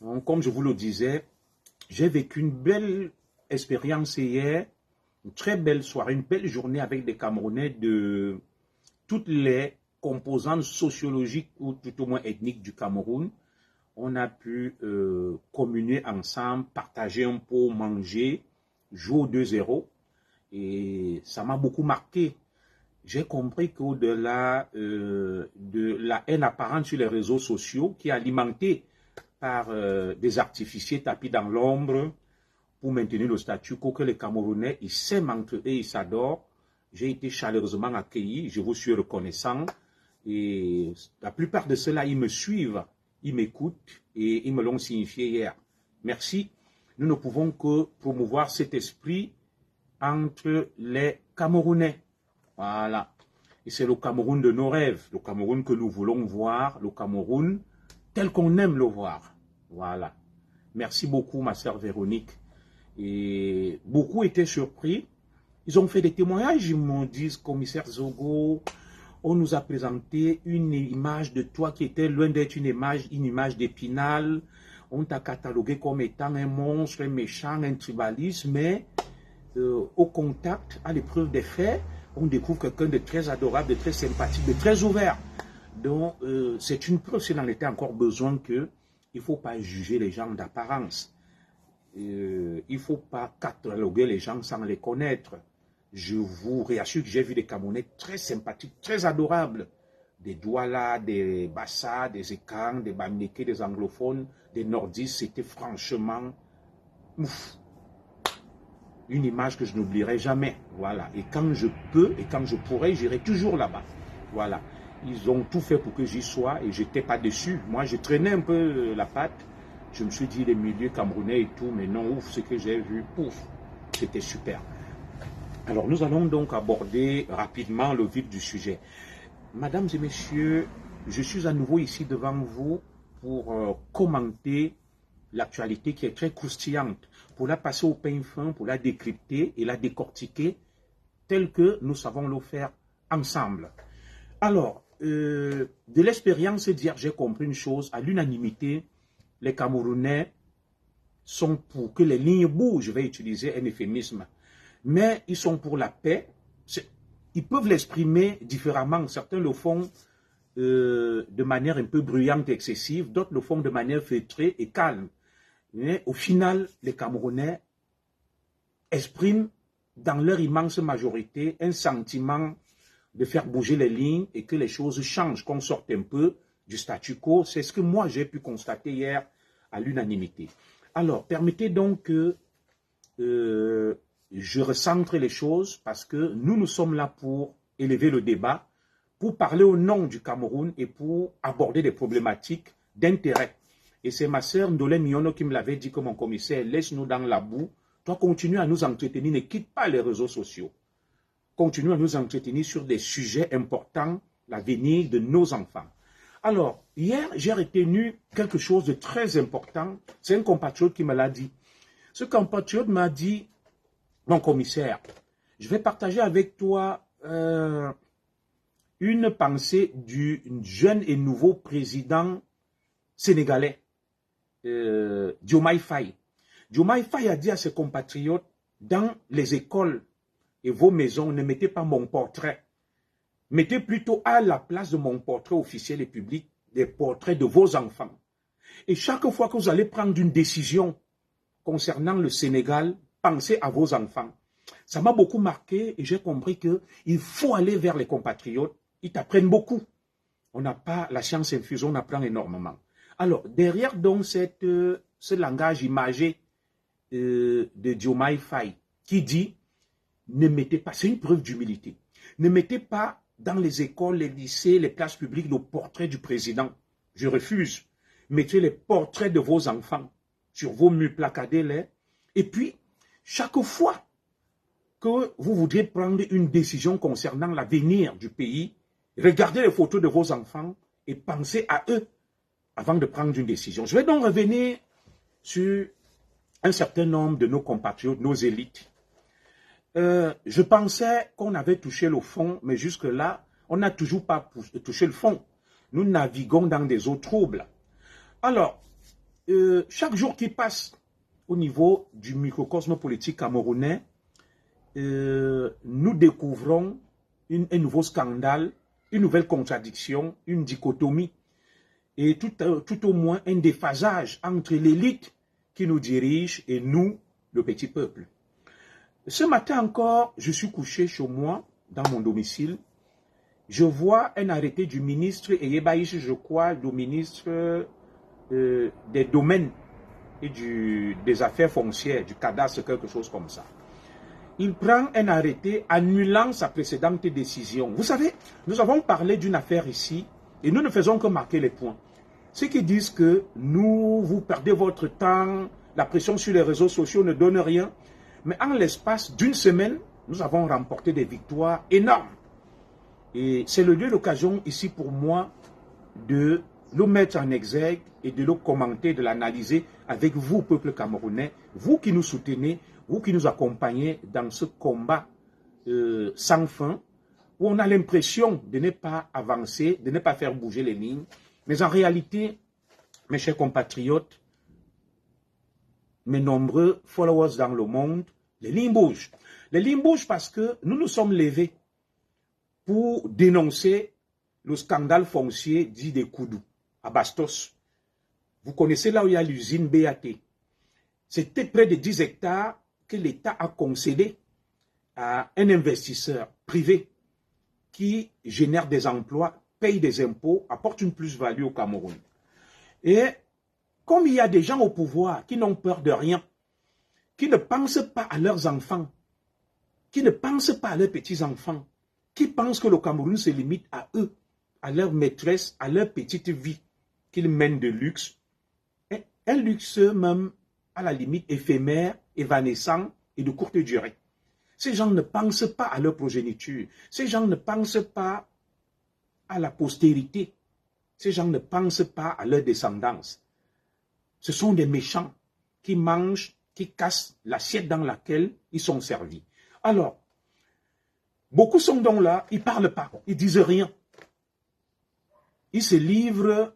Donc, comme je vous le disais, j'ai vécu une belle expérience hier, une très belle soirée, une belle journée avec des Camerounais de toutes les composantes sociologiques ou tout au moins ethniques du Cameroun. On a pu communier ensemble, partager un pot, manger, jouer au 2-0. Et ça m'a beaucoup marqué. J'ai compris qu'au-delà de la haine apparente sur les réseaux sociaux, qui est alimentée par des artificiers tapis dans l'ombre pour maintenir le statu quo, que les Camerounais, ils s'aiment entre eux, ils s'adorent. J'ai été chaleureusement accueilli, je vous suis reconnaissant. Et la plupart de ceux-là, ils me suivent, ils m'écoutent et ils me l'ont signifié hier. Merci. Nous ne pouvons que promouvoir cet esprit entre les Camerounais. Voilà. Et c'est le Cameroun de nos rêves, le Cameroun que nous voulons voir, le Cameroun tel qu'on aime le voir. Voilà. Merci beaucoup, ma sœur Véronique. Et beaucoup étaient surpris. Ils ont fait des témoignages, ils m'ont dit, commissaire Zogo, on nous a présenté une image de toi qui était loin d'être une image d'Épinal. On t'a catalogué comme étant un monstre, un méchant, un tribaliste, mais au contact, à l'épreuve des faits, on découvre quelqu'un de très adorable, de très sympathique, de très ouvert. Donc, c'est une preuve, s'il en était encore besoin, qu'il ne faut pas juger les gens d'apparence. Il ne faut pas cataloguer les gens sans les connaître. Je vous réassure que j'ai vu des Camerounais très sympathiques, très adorables. Des Douala, des Bassa, des Ekang, des Bamileke, des anglophones, des nordistes. C'était franchement ouf. Une image que je n'oublierai jamais. Voilà. Et quand je peux et quand je pourrai, j'irai toujours là-bas. Voilà. Ils ont tout fait pour que j'y sois et je n'étais pas déçu. Moi, je traînais un peu la patte. Je me suis dit les milieux camerounais et tout, mais non, ouf, ce que j'ai vu, pouf, c'était super. Alors, nous allons donc aborder rapidement le vif du sujet. Mesdames et messieurs, je suis à nouveau ici devant vous pour commenter l'actualité qui est très croustillante, pour la passer au pain fin, pour la décrypter et la décortiquer telle que nous savons le faire ensemble. Alors, de l'expérience d'hier, j'ai compris une chose, à l'unanimité, les Camerounais sont pour que les lignes bougent, je vais utiliser un euphémisme, mais ils sont pour la paix. Ils peuvent l'exprimer différemment, certains le font de manière un peu bruyante et excessive, d'autres le font de manière feutrée et calme. Mais au final, les Camerounais expriment dans leur immense majorité un sentiment de faire bouger les lignes et que les choses changent, qu'on sorte un peu du statu quo. C'est ce que moi j'ai pu constater hier à l'unanimité. Alors, permettez donc que je recentre les choses parce que nous sommes là pour élever le débat, pour parler au nom du Cameroun et pour aborder des problématiques d'intérêt. Et c'est ma sœur Ndolé Miono qui me l'avait dit comme mon commissaire, laisse-nous dans la boue, toi continue à nous entretenir, ne quitte pas les réseaux sociaux. Continue à nous entretenir sur des sujets importants, l'avenir de nos enfants. Alors, hier, j'ai retenu quelque chose de très important. C'est un compatriote qui me l'a dit. Ce compatriote m'a dit, mon commissaire, je vais partager avec toi une pensée du jeune et nouveau président sénégalais, Diomaye Faye. Diomaye Faye a dit à ses compatriotes, dans les écoles et vos maisons, ne mettez pas mon portrait. Mettez plutôt à la place de mon portrait officiel et public des portraits de vos enfants. Et chaque fois que vous allez prendre une décision concernant le Sénégal, pensez à vos enfants. Ça m'a beaucoup marqué et j'ai compris qu'il faut aller vers les compatriotes. Ils t'apprennent beaucoup. On n'a pas la science infuse, on apprend énormément. Alors, derrière donc ce langage imagé de Diomaye Faye qui dit, ne mettez pas, c'est une preuve d'humilité, ne mettez pas dans les écoles, les lycées, les places publiques le portrait du président. Je refuse. Mettez les portraits de vos enfants sur vos murs, placardez-les. Et puis, chaque fois que vous voudrez prendre une décision concernant l'avenir du pays, regardez les photos de vos enfants et pensez à eux avant de prendre une décision. Je vais donc revenir sur un certain nombre de nos compatriotes, nos élites. Je pensais qu'on avait touché le fond, mais jusque-là, on n'a toujours pas touché le fond. Nous naviguons dans des eaux troubles. Alors, chaque jour qui passe au niveau du microcosme politique camerounais, nous découvrons un nouveau scandale, une nouvelle contradiction, une dichotomie et tout au moins un déphasage entre l'élite qui nous dirige et nous, le petit peuple. Ce matin encore, je suis couché chez moi, dans mon domicile. Je vois un arrêté du ministre Eyebaïch, je crois, le ministre des domaines et des affaires foncières, du cadastre, quelque chose comme ça. Il prend un arrêté annulant sa précédente décision. Vous savez, nous avons parlé d'une affaire ici et nous ne faisons que marquer les points. Ceux qui disent que vous perdez votre temps, la pression sur les réseaux sociaux ne donne rien. Mais en l'espace d'une semaine, nous avons remporté des victoires énormes. Et c'est le lieu d'occasion ici pour moi de le mettre en exergue et de le commenter, de l'analyser avec vous, peuple camerounais, vous qui nous soutenez, vous qui nous accompagnez dans ce combat sans fin, où on a l'impression de ne pas avancer, de ne pas faire bouger les lignes. Mais en réalité, mes chers compatriotes, mes nombreux followers dans le monde, les lignes bougent. Les lignes bougent parce que nous nous sommes levés pour dénoncer le scandale foncier dit des Koudou, à Bastos. Vous connaissez là où il y a l'usine BAT. C'était près de 10 hectares que l'État a concédé à un investisseur privé qui génère des emplois, paye des impôts, apporte une plus-value au Cameroun. Et comme il y a des gens au pouvoir qui n'ont peur de rien, qui ne pensent pas à leurs enfants, qui ne pensent pas à leurs petits-enfants, qui pensent que le Cameroun se limite à eux, à leur maîtresse, à leur petite vie qu'ils mènent de luxe, et un luxe même à la limite éphémère, évanescent et de courte durée. Ces gens ne pensent pas à leur progéniture, ces gens ne pensent pas à la postérité, ces gens ne pensent pas à leur descendance. Ce sont des méchants qui mangent, qui cassent l'assiette dans laquelle ils sont servis. Alors, beaucoup sont donc là, ils ne parlent pas, ils ne disent rien. Ils se livrent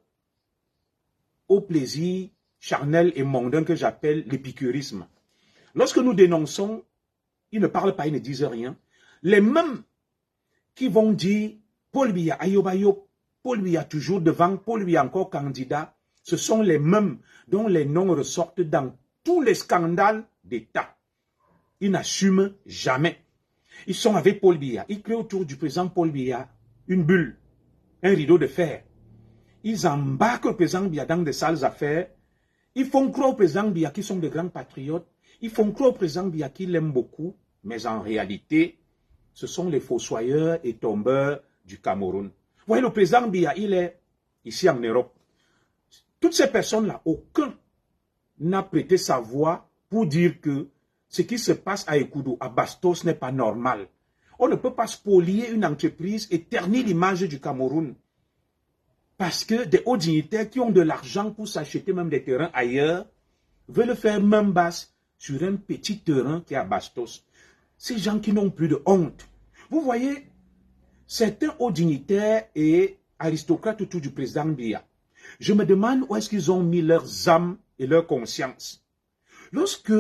au plaisir charnel et mondain que j'appelle l'épicurisme. Lorsque nous dénonçons, ils ne parlent pas, ils ne disent rien. Les mêmes qui vont dire Paul Biya, Ayobayo, Paul Biya toujours devant, Paul Biya encore candidat, ce sont les mêmes dont les noms ressortent dans tous les scandales d'État. Ils n'assument jamais. Ils sont avec Paul Biya. Ils créent autour du président Paul Biya une bulle, un rideau de fer. Ils embarquent le président Biya dans des sales affaires. Ils font croire au président Biya qu'ils sont de grands patriotes. Ils font croire au président Biya qu'ils l'aiment beaucoup. Mais en réalité, ce sont les fossoyeurs et tombeurs du Cameroun. Vous voyez, le président Biya, il est ici en Europe. Toutes ces personnes-là, aucun n'a prêté sa voix pour dire que ce qui se passe à Ekoudou, à Bastos, n'est pas normal. On ne peut pas spolier une entreprise et ternir l'image du Cameroun. Parce que des hauts dignitaires qui ont de l'argent pour s'acheter même des terrains ailleurs, veulent faire même basse sur un petit terrain qui est à Bastos. Ces gens qui n'ont plus de honte. Vous voyez, certains hauts dignitaires et aristocrates autour du président Biya, je me demande où est-ce qu'ils ont mis leurs âmes et leur conscience. Lorsque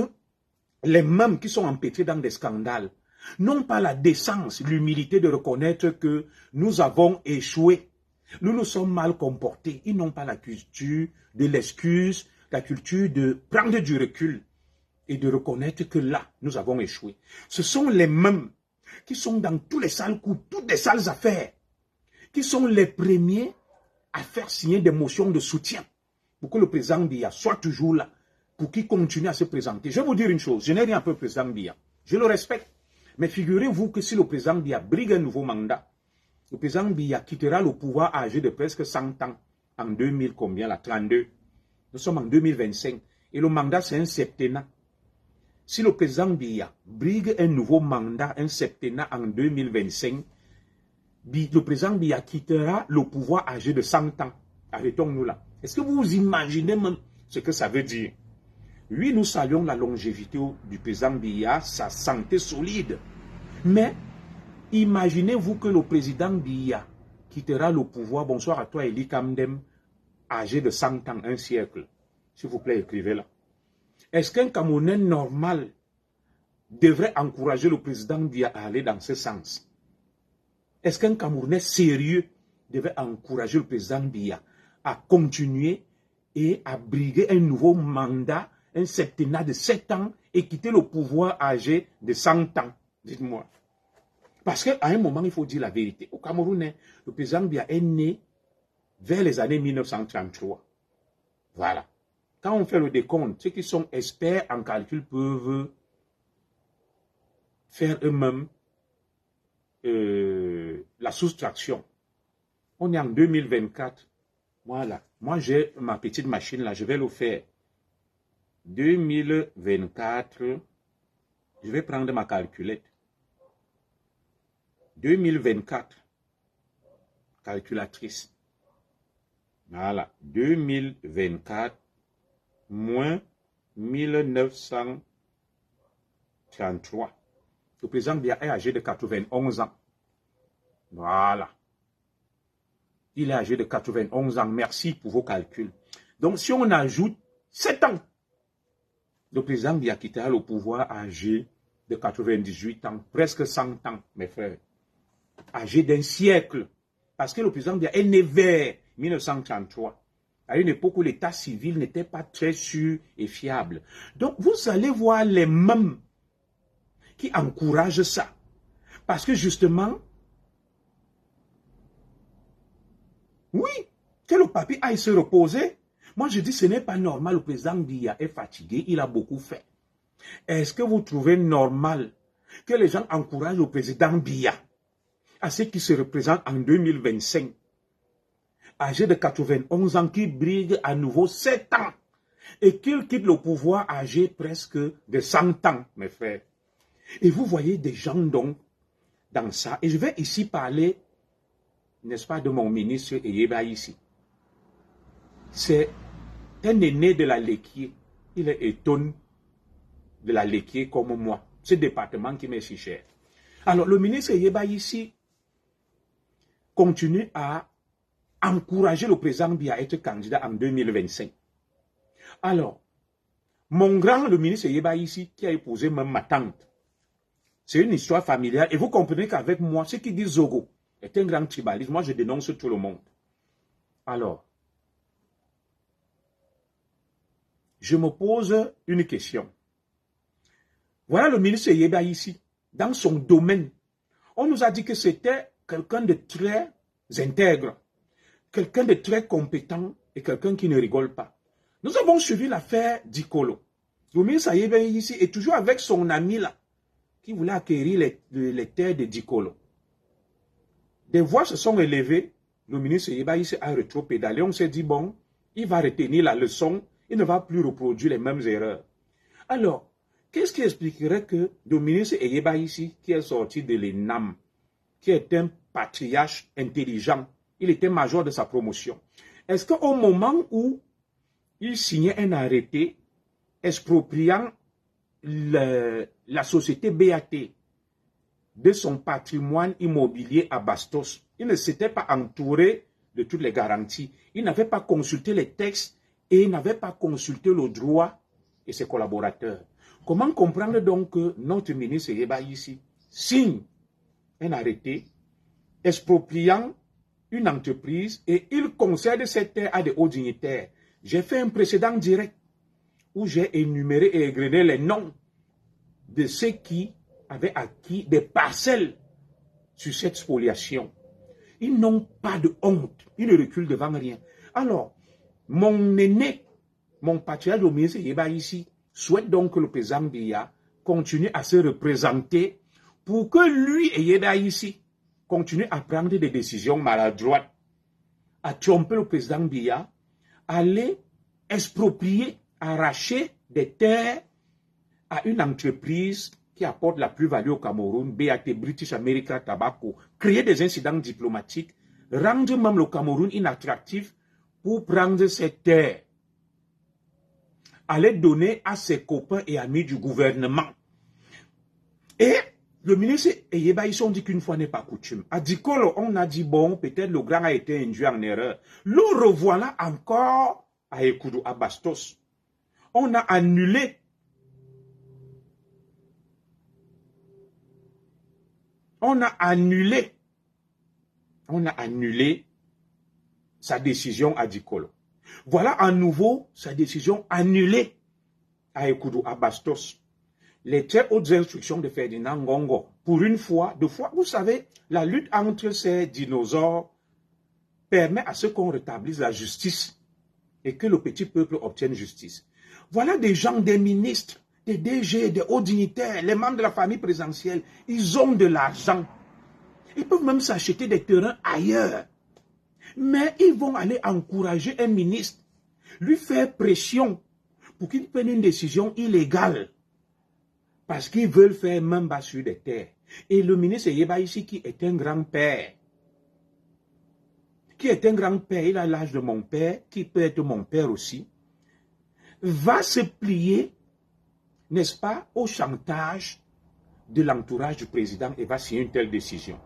les mêmes qui sont empêtrés dans des scandales n'ont pas la décence, l'humilité de reconnaître que nous avons échoué, nous nous sommes mal comportés, ils n'ont pas la culture de l'excuse, la culture de prendre du recul et de reconnaître que là, nous avons échoué. Ce sont les mêmes qui sont dans tous les sales coups, toutes les sales affaires, qui sont les premiers à faire signer des motions de soutien pour que le président Biya soit toujours là, pour qu'il continue à se présenter. Je vais vous dire une chose, je n'ai rien pour le président Biya, je le respecte, mais figurez-vous que si le président Biya brigue un nouveau mandat, le président Biya quittera le pouvoir âgé de presque 100 ans, en 2000 combien là, 32. Nous sommes en 2025, et le mandat c'est un septennat. Si le président Biya brigue un nouveau mandat, un septennat en 2025, le président Biya quittera le pouvoir âgé de 100 ans. Arrêtons-nous là. Est-ce que vous imaginez même ce que ça veut dire? Oui, nous saluons la longévité du président Biya, sa santé solide. Mais imaginez-vous que le président Biya quittera le pouvoir, bonsoir à toi Eli Kamdem, âgé de 100 ans, un siècle. S'il vous plaît, écrivez-la. Est-ce qu'un Camerounais normal devrait encourager le président Biya à aller dans ce sens? Est-ce qu'un Camerounais sérieux devait encourager le président Biya à continuer et à briguer un nouveau mandat, un septennat de 7 ans et quitter le pouvoir âgé de 100 ans? Dites-moi. Parce qu'à un moment, il faut dire la vérité. Au Cameroun, le président Biya est né vers les années 1933. Voilà. Quand on fait le décompte, ceux qui sont experts en calcul peuvent faire eux-mêmes la soustraction. On est en 2024. Voilà. Moi, j'ai ma petite machine là. Je vais le faire. 2024. Je vais prendre ma calculette. 2024. Calculatrice. Voilà. 2024 moins 1933. Le président Biya est âgé de 91 ans. Voilà. Il est âgé de 91 ans. Merci pour vos calculs. Donc, si on ajoute 7 ans, le président Biya quittera le pouvoir âgé de 98 ans, presque 100 ans, mes frères. Âgé d'un siècle. Parce que le président Biya est né vers 1933. À une époque où l'état civil n'était pas très sûr et fiable. Donc, vous allez voir les mêmes qui encouragent ça. Parce que justement, oui, que le papier aille se reposer. Moi, je dis, ce n'est pas normal. Le président Biya est fatigué. Il a beaucoup fait. Est-ce que vous trouvez normal que les gens encouragent le président Biya à ce qui se représente en 2025? Âgé de 91 ans, qui brigue à nouveau 7 ans et qu'il quitte le pouvoir âgé presque de 100 ans, mes frères. Et vous voyez des gens donc dans ça. Et je vais ici parler, n'est-ce pas, de mon ministre Eyeba ici. C'est un aîné de la Léquier. Il est étonné de la Léquier comme moi. Ce département qui m'est si cher. Alors, le ministre Eyeba ici continue à encourager le président Biya à être candidat en 2025. Alors, mon grand, le ministre Eyeba ici, qui a épousé même ma tante, c'est une histoire familiale. Et vous comprenez qu'avec moi, ce qui dit Zogo est un grand tribaliste. Moi, je dénonce tout le monde. Alors, je me pose une question. Voilà le ministre Eyeba ici, dans son domaine. On nous a dit que c'était quelqu'un de très intègre, quelqu'un de très compétent et quelqu'un qui ne rigole pas. Nous avons suivi l'affaire Dikolo. Le ministre Eyeba ici est toujours avec son ami là, qui voulait acquérir les terres de Dikolo. Des voix se sont élevées. Le ministre Eyeba ici a rétropédalé. On s'est dit, bon, il va retenir la leçon. Il ne va plus reproduire les mêmes erreurs. Alors, qu'est-ce qui expliquerait que le ministre Eyeba ici, qui est sorti de l'ENAM, qui est un patriarche intelligent, il était major de sa promotion. Est-ce qu'au moment où il signait un arrêté expropriant la société BAT de son patrimoine immobilier à Bastos, il ne s'était pas entouré de toutes les garanties. Il n'avait pas consulté les textes et il n'avait pas consulté le droit et ses collaborateurs. Comment comprendre donc que notre ministre Eyeba ici signe un arrêté expropriant une entreprise et il concède cette terre à des hauts dignitaires? J'ai fait un précédent direct où j'ai énuméré et égrené les noms de ceux qui avaient acquis des parcelles sur cette spoliation. Ils n'ont pas de honte. Ils ne reculent devant rien. Alors, mon aîné, mon patriarche, le ministre Eyeba ici, souhaite donc que le président Biya continue à se représenter pour que lui, Eyeba ici, continue à prendre des décisions maladroites, à tromper le président Biya, aller exproprier, arracher des terres à une entreprise qui apporte la plus-value au Cameroun, BAT, British American Tobacco, créer des incidents diplomatiques, rendre même le Cameroun inattractif pour prendre cette terre, aller donner à ses copains et amis du gouvernement. Et le ministre Eyeba ici, on dit qu'une fois n'est pas coutume. À Dikolo, on a dit, bon, peut-être le grand a été induit en erreur. Le revoilà encore à Ekoudou, à Bastos. On a annulé. On a annulé sa décision à Dikolo. Voilà à nouveau sa décision annulée à Ekoudou, à Bastos. Les très hautes instructions de Ferdinand Ngongo, pour une fois, deux fois, vous savez, la lutte entre ces dinosaures permet à ce qu'on rétablisse la justice et que le petit peuple obtienne justice. Voilà des gens, des ministres, des DG, des hauts dignitaires, les membres de la famille présidentielle, ils ont de l'argent. Ils peuvent même s'acheter des terrains ailleurs. Mais ils vont aller encourager un ministre, lui faire pression pour qu'il prenne une décision illégale. Parce qu'ils veulent faire main basse sur des terres. Et le ministre Yeba ici, qui est un grand-père, il a l'âge de mon père, qui peut être mon père aussi, va se plier, n'est-ce pas, au chantage de l'entourage du président et va signer une telle décision.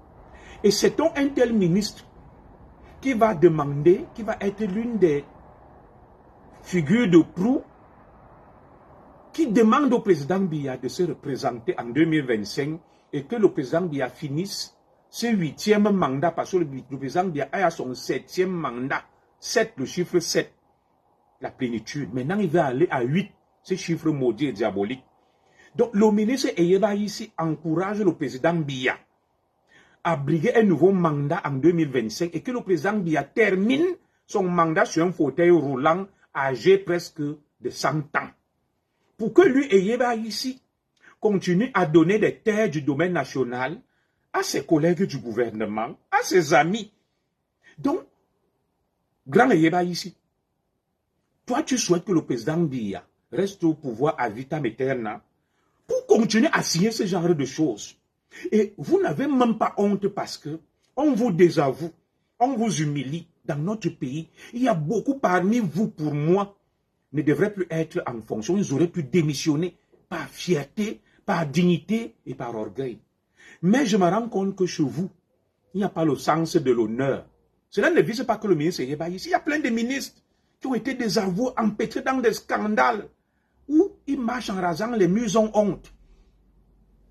Et c'est donc un tel ministre qui va demander, qui va être l'une des figures de proue, qui demande au président Biya de se représenter en 2025 et que le président Biya finisse ce 8e mandat, parce que le président Biya a son 7e mandat. 7, le chiffre 7, la plénitude. Maintenant, il va aller à 8, ce chiffre maudit et diabolique. Donc, le ministre Eyeba ici encourage le président Biya à briguer un nouveau mandat en 2025 et que le président Biya termine son mandat sur un fauteuil roulant âgé presque de 100 ans. Pour que lui, Eyeba ici, continue à donner des terres du domaine national à ses collègues du gouvernement, à ses amis. Donc, grand Eyeba ici, toi tu souhaites que le président Biya reste au pouvoir à vitam aeternam pour continuer à signer ce genre de choses. Et vous n'avez même pas honte parce que on vous désavoue, on vous humilie. Dans notre pays, il y a beaucoup parmi vous, pour moi, ne devraient plus être en fonction. Ils auraient pu démissionner par fierté, par dignité et par orgueil. Mais je me rends compte que chez vous, il n'y a pas le sens de l'honneur. Cela ne vise pas que le ministre Eyeba ici. Il y a plein de ministres qui ont été désavoués, empêtrés dans des scandales où ils marchent en rasant les murs, ont honte.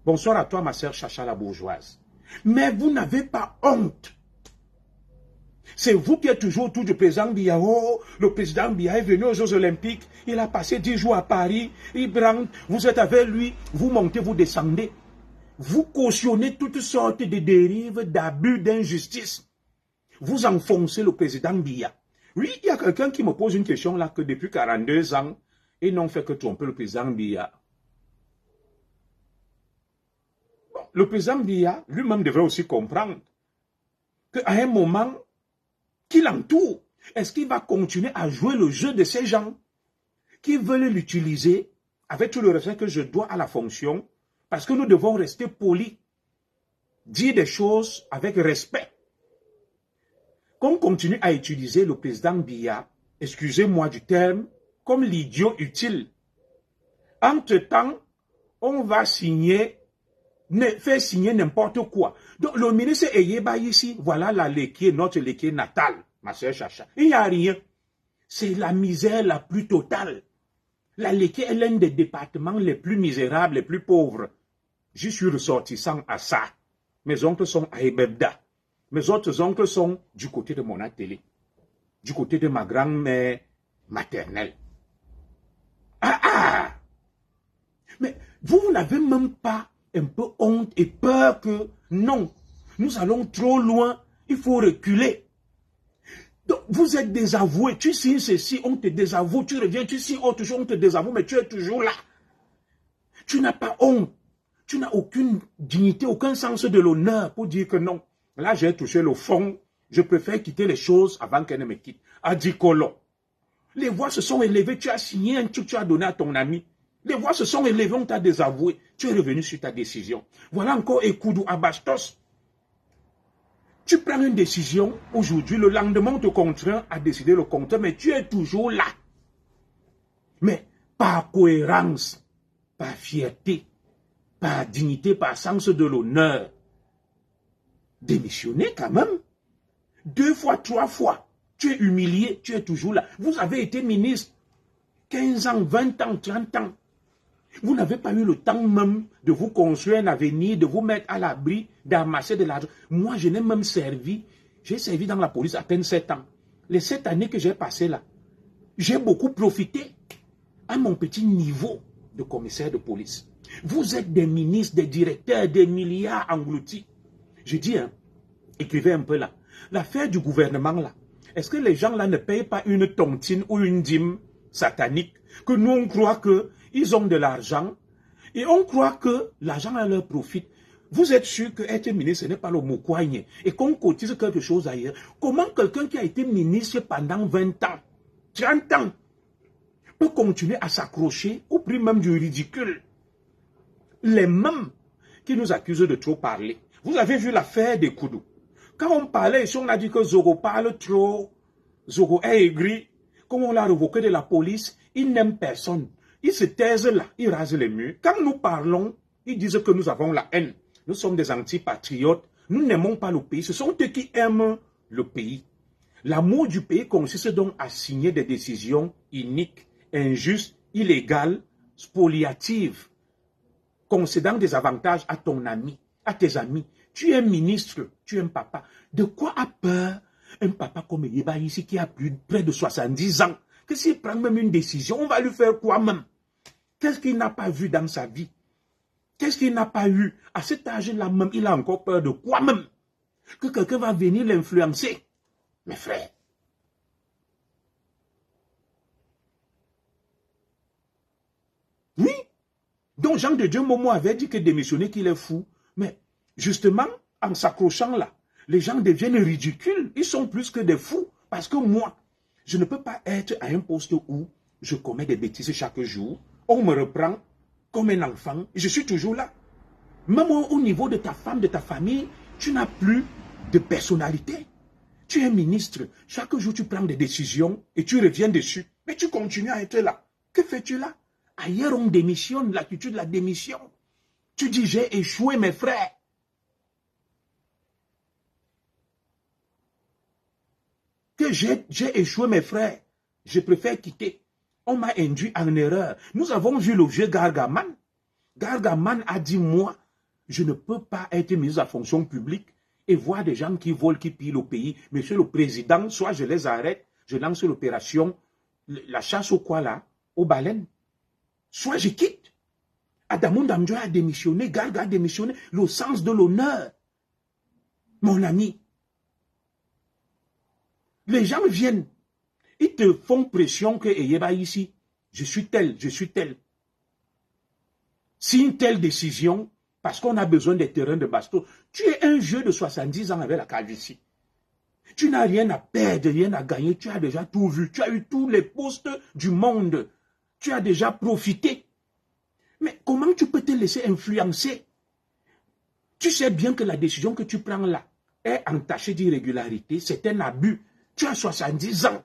Bonsoir à toi, ma sœur Chacha la bourgeoise. Mais vous n'avez pas honte. C'est vous qui êtes toujours autour du président Biya. Oh, le président Biya est venu aux Jeux Olympiques. Il a passé 10 jours à Paris. Il branle. Vous êtes avec lui. Vous montez, vous descendez. Vous cautionnez toutes sortes de dérives, d'abus, d'injustice. Vous enfoncez le président Biya. Oui, il y a quelqu'un qui me pose une question là que depuis 42 ans, ils n'ont fait que tromper le président Biya. Bon, le président Biya lui-même devrait aussi comprendre qu'à un moment, qui l'entoure, est-ce qu'il va continuer à jouer le jeu de ces gens qui veulent l'utiliser avec tout le respect que je dois à la fonction, parce que nous devons rester polis, dire des choses avec respect. Qu'on continue à utiliser le président Biya, excusez-moi du terme, comme l'idiot utile. Entre-temps, on va faire signer n'importe quoi. Donc, le ministre Eyeba ici, voilà la Léquier, notre Léquier natale, ma soeur Chacha. Il n'y a rien. C'est la misère la plus totale. La Léquier est l'un des départements les plus misérables, les plus pauvres. Je suis ressortissant à ça. Mes oncles sont à Ebebda. Mes autres oncles sont du côté de mon atelier, du côté de ma grand-mère maternelle. Mais vous n'avez même pas un peu honte et peur que non, nous allons trop loin, il faut reculer. Donc, vous êtes désavoué, tu signes ceci, on te désavoue, tu reviens, tu signes autre chose, on te désavoue, mais tu es toujours là. Tu n'as pas honte, tu n'as aucune dignité, aucun sens de l'honneur pour dire que non. Là, j'ai touché le fond, je préfère quitter les choses avant qu'elles ne me quittent. Adikolo. Les voix se sont élevées, tu as signé un truc, tu as donné à ton ami. Les voix se sont élevées, on t'a désavoué. Tu es revenu sur ta décision. Voilà encore Ekoudou à Bastos. Tu prends une décision aujourd'hui, le lendemain on te contraint à décider le contraire, mais tu es toujours là. Mais par cohérence, par fierté, par dignité, par sens de l'honneur, démissionner quand même. 2 fois, 3 fois, tu es humilié, tu es toujours là. Vous avez été ministre. 15 ans, 20 ans, 30 ans. Vous n'avez pas eu le temps même de vous construire un avenir, de vous mettre à l'abri, d'amasser de l'argent. Moi, je n'ai même servi, j'ai servi dans la police à peine 7 ans. Les 7 années que j'ai passées là, j'ai beaucoup profité à mon petit niveau de commissaire de police. Vous êtes des ministres, des directeurs, des milliards engloutis. Je dis, hein, écrivez un peu là. L'affaire du gouvernement là, est-ce que les gens là ne payent pas une tontine ou une dîme satanique que nous on croit qu'ils ont de l'argent et on croit que l'argent leur profite. Vous êtes sûr que être ministre, ce n'est pas le mot coigne et qu'on cotise quelque chose ailleurs. Comment quelqu'un qui a été ministre pendant 20 ans, 30 ans, peut continuer à s'accrocher au prix même du ridicule? Les mêmes qui nous accusent de trop parler. Vous avez vu l'affaire des Koudou. Quand on parlait ici, on a dit que Zogo parle trop, Zogo est aigri. Comme on l'a révoqué de la police, il n'aime personne. Ils se taisent là, ils rasent les murs. Quand nous parlons, ils disent que nous avons la haine. Nous sommes des antipatriotes. Nous n'aimons pas le pays. Ce sont eux qui aiment le pays. L'amour du pays consiste donc à signer des décisions iniques, injustes, illégales, spoliatives, concédant des avantages à ton ami, à tes amis. Tu es un ministre, tu es un papa. De quoi a peur un papa comme Yeba ici qui a près de 70 ans? Que s'il prend même une décision, on va lui faire quoi même? Qu'est-ce qu'il n'a pas vu dans sa vie? Qu'est-ce qu'il n'a pas eu? À cet âge-là même, il a encore peur de quoi même? Que quelqu'un va venir l'influencer? Mes frères. Oui. Donc Jean de Dieu Momo avait dit que démissionner qu'il est fou. Mais justement, en s'accrochant là, les gens deviennent ridicules. Ils sont plus que des fous. Parce que moi, je ne peux pas être à un poste où je commets des bêtises chaque jour. On me reprend comme un enfant. Je suis toujours là. Même au niveau de ta femme, de ta famille, tu n'as plus de personnalité. Tu es ministre. Chaque jour, tu prends des décisions et tu reviens dessus. Mais tu continues à être là. Que fais-tu là? Ailleurs, on démissionne, l'attitude de la démission. Tu dis, j'ai échoué, mes frères. Que j'ai échoué, mes frères. Je préfère quitter. On m'a induit en erreur. Nous avons vu le vieux Gargaman. Gargaman a dit, moi, je ne peux pas être mis à fonction publique et voir des gens qui volent, qui pillent le pays. Monsieur le Président, soit je les arrête, je lance l'opération, la chasse au quoi là, aux baleines. Soit je quitte. Adamou Damdjo a démissionné, Garga a démissionné, le sens de l'honneur. Mon ami. Les gens viennent, ils te font pression que Eyeba ici, je suis tel, je suis tel. Signe telle décision, parce qu'on a besoin des terrains de baston. Tu es un jeu de 70 ans avec la calvitie. Tu n'as rien à perdre, rien à gagner, tu as déjà tout vu, tu as eu tous les postes du monde. Tu as déjà profité. Mais comment tu peux te laisser influencer? Tu sais bien que la décision que tu prends là est entachée d'irrégularité, c'est un abus. Tu as 70 ans.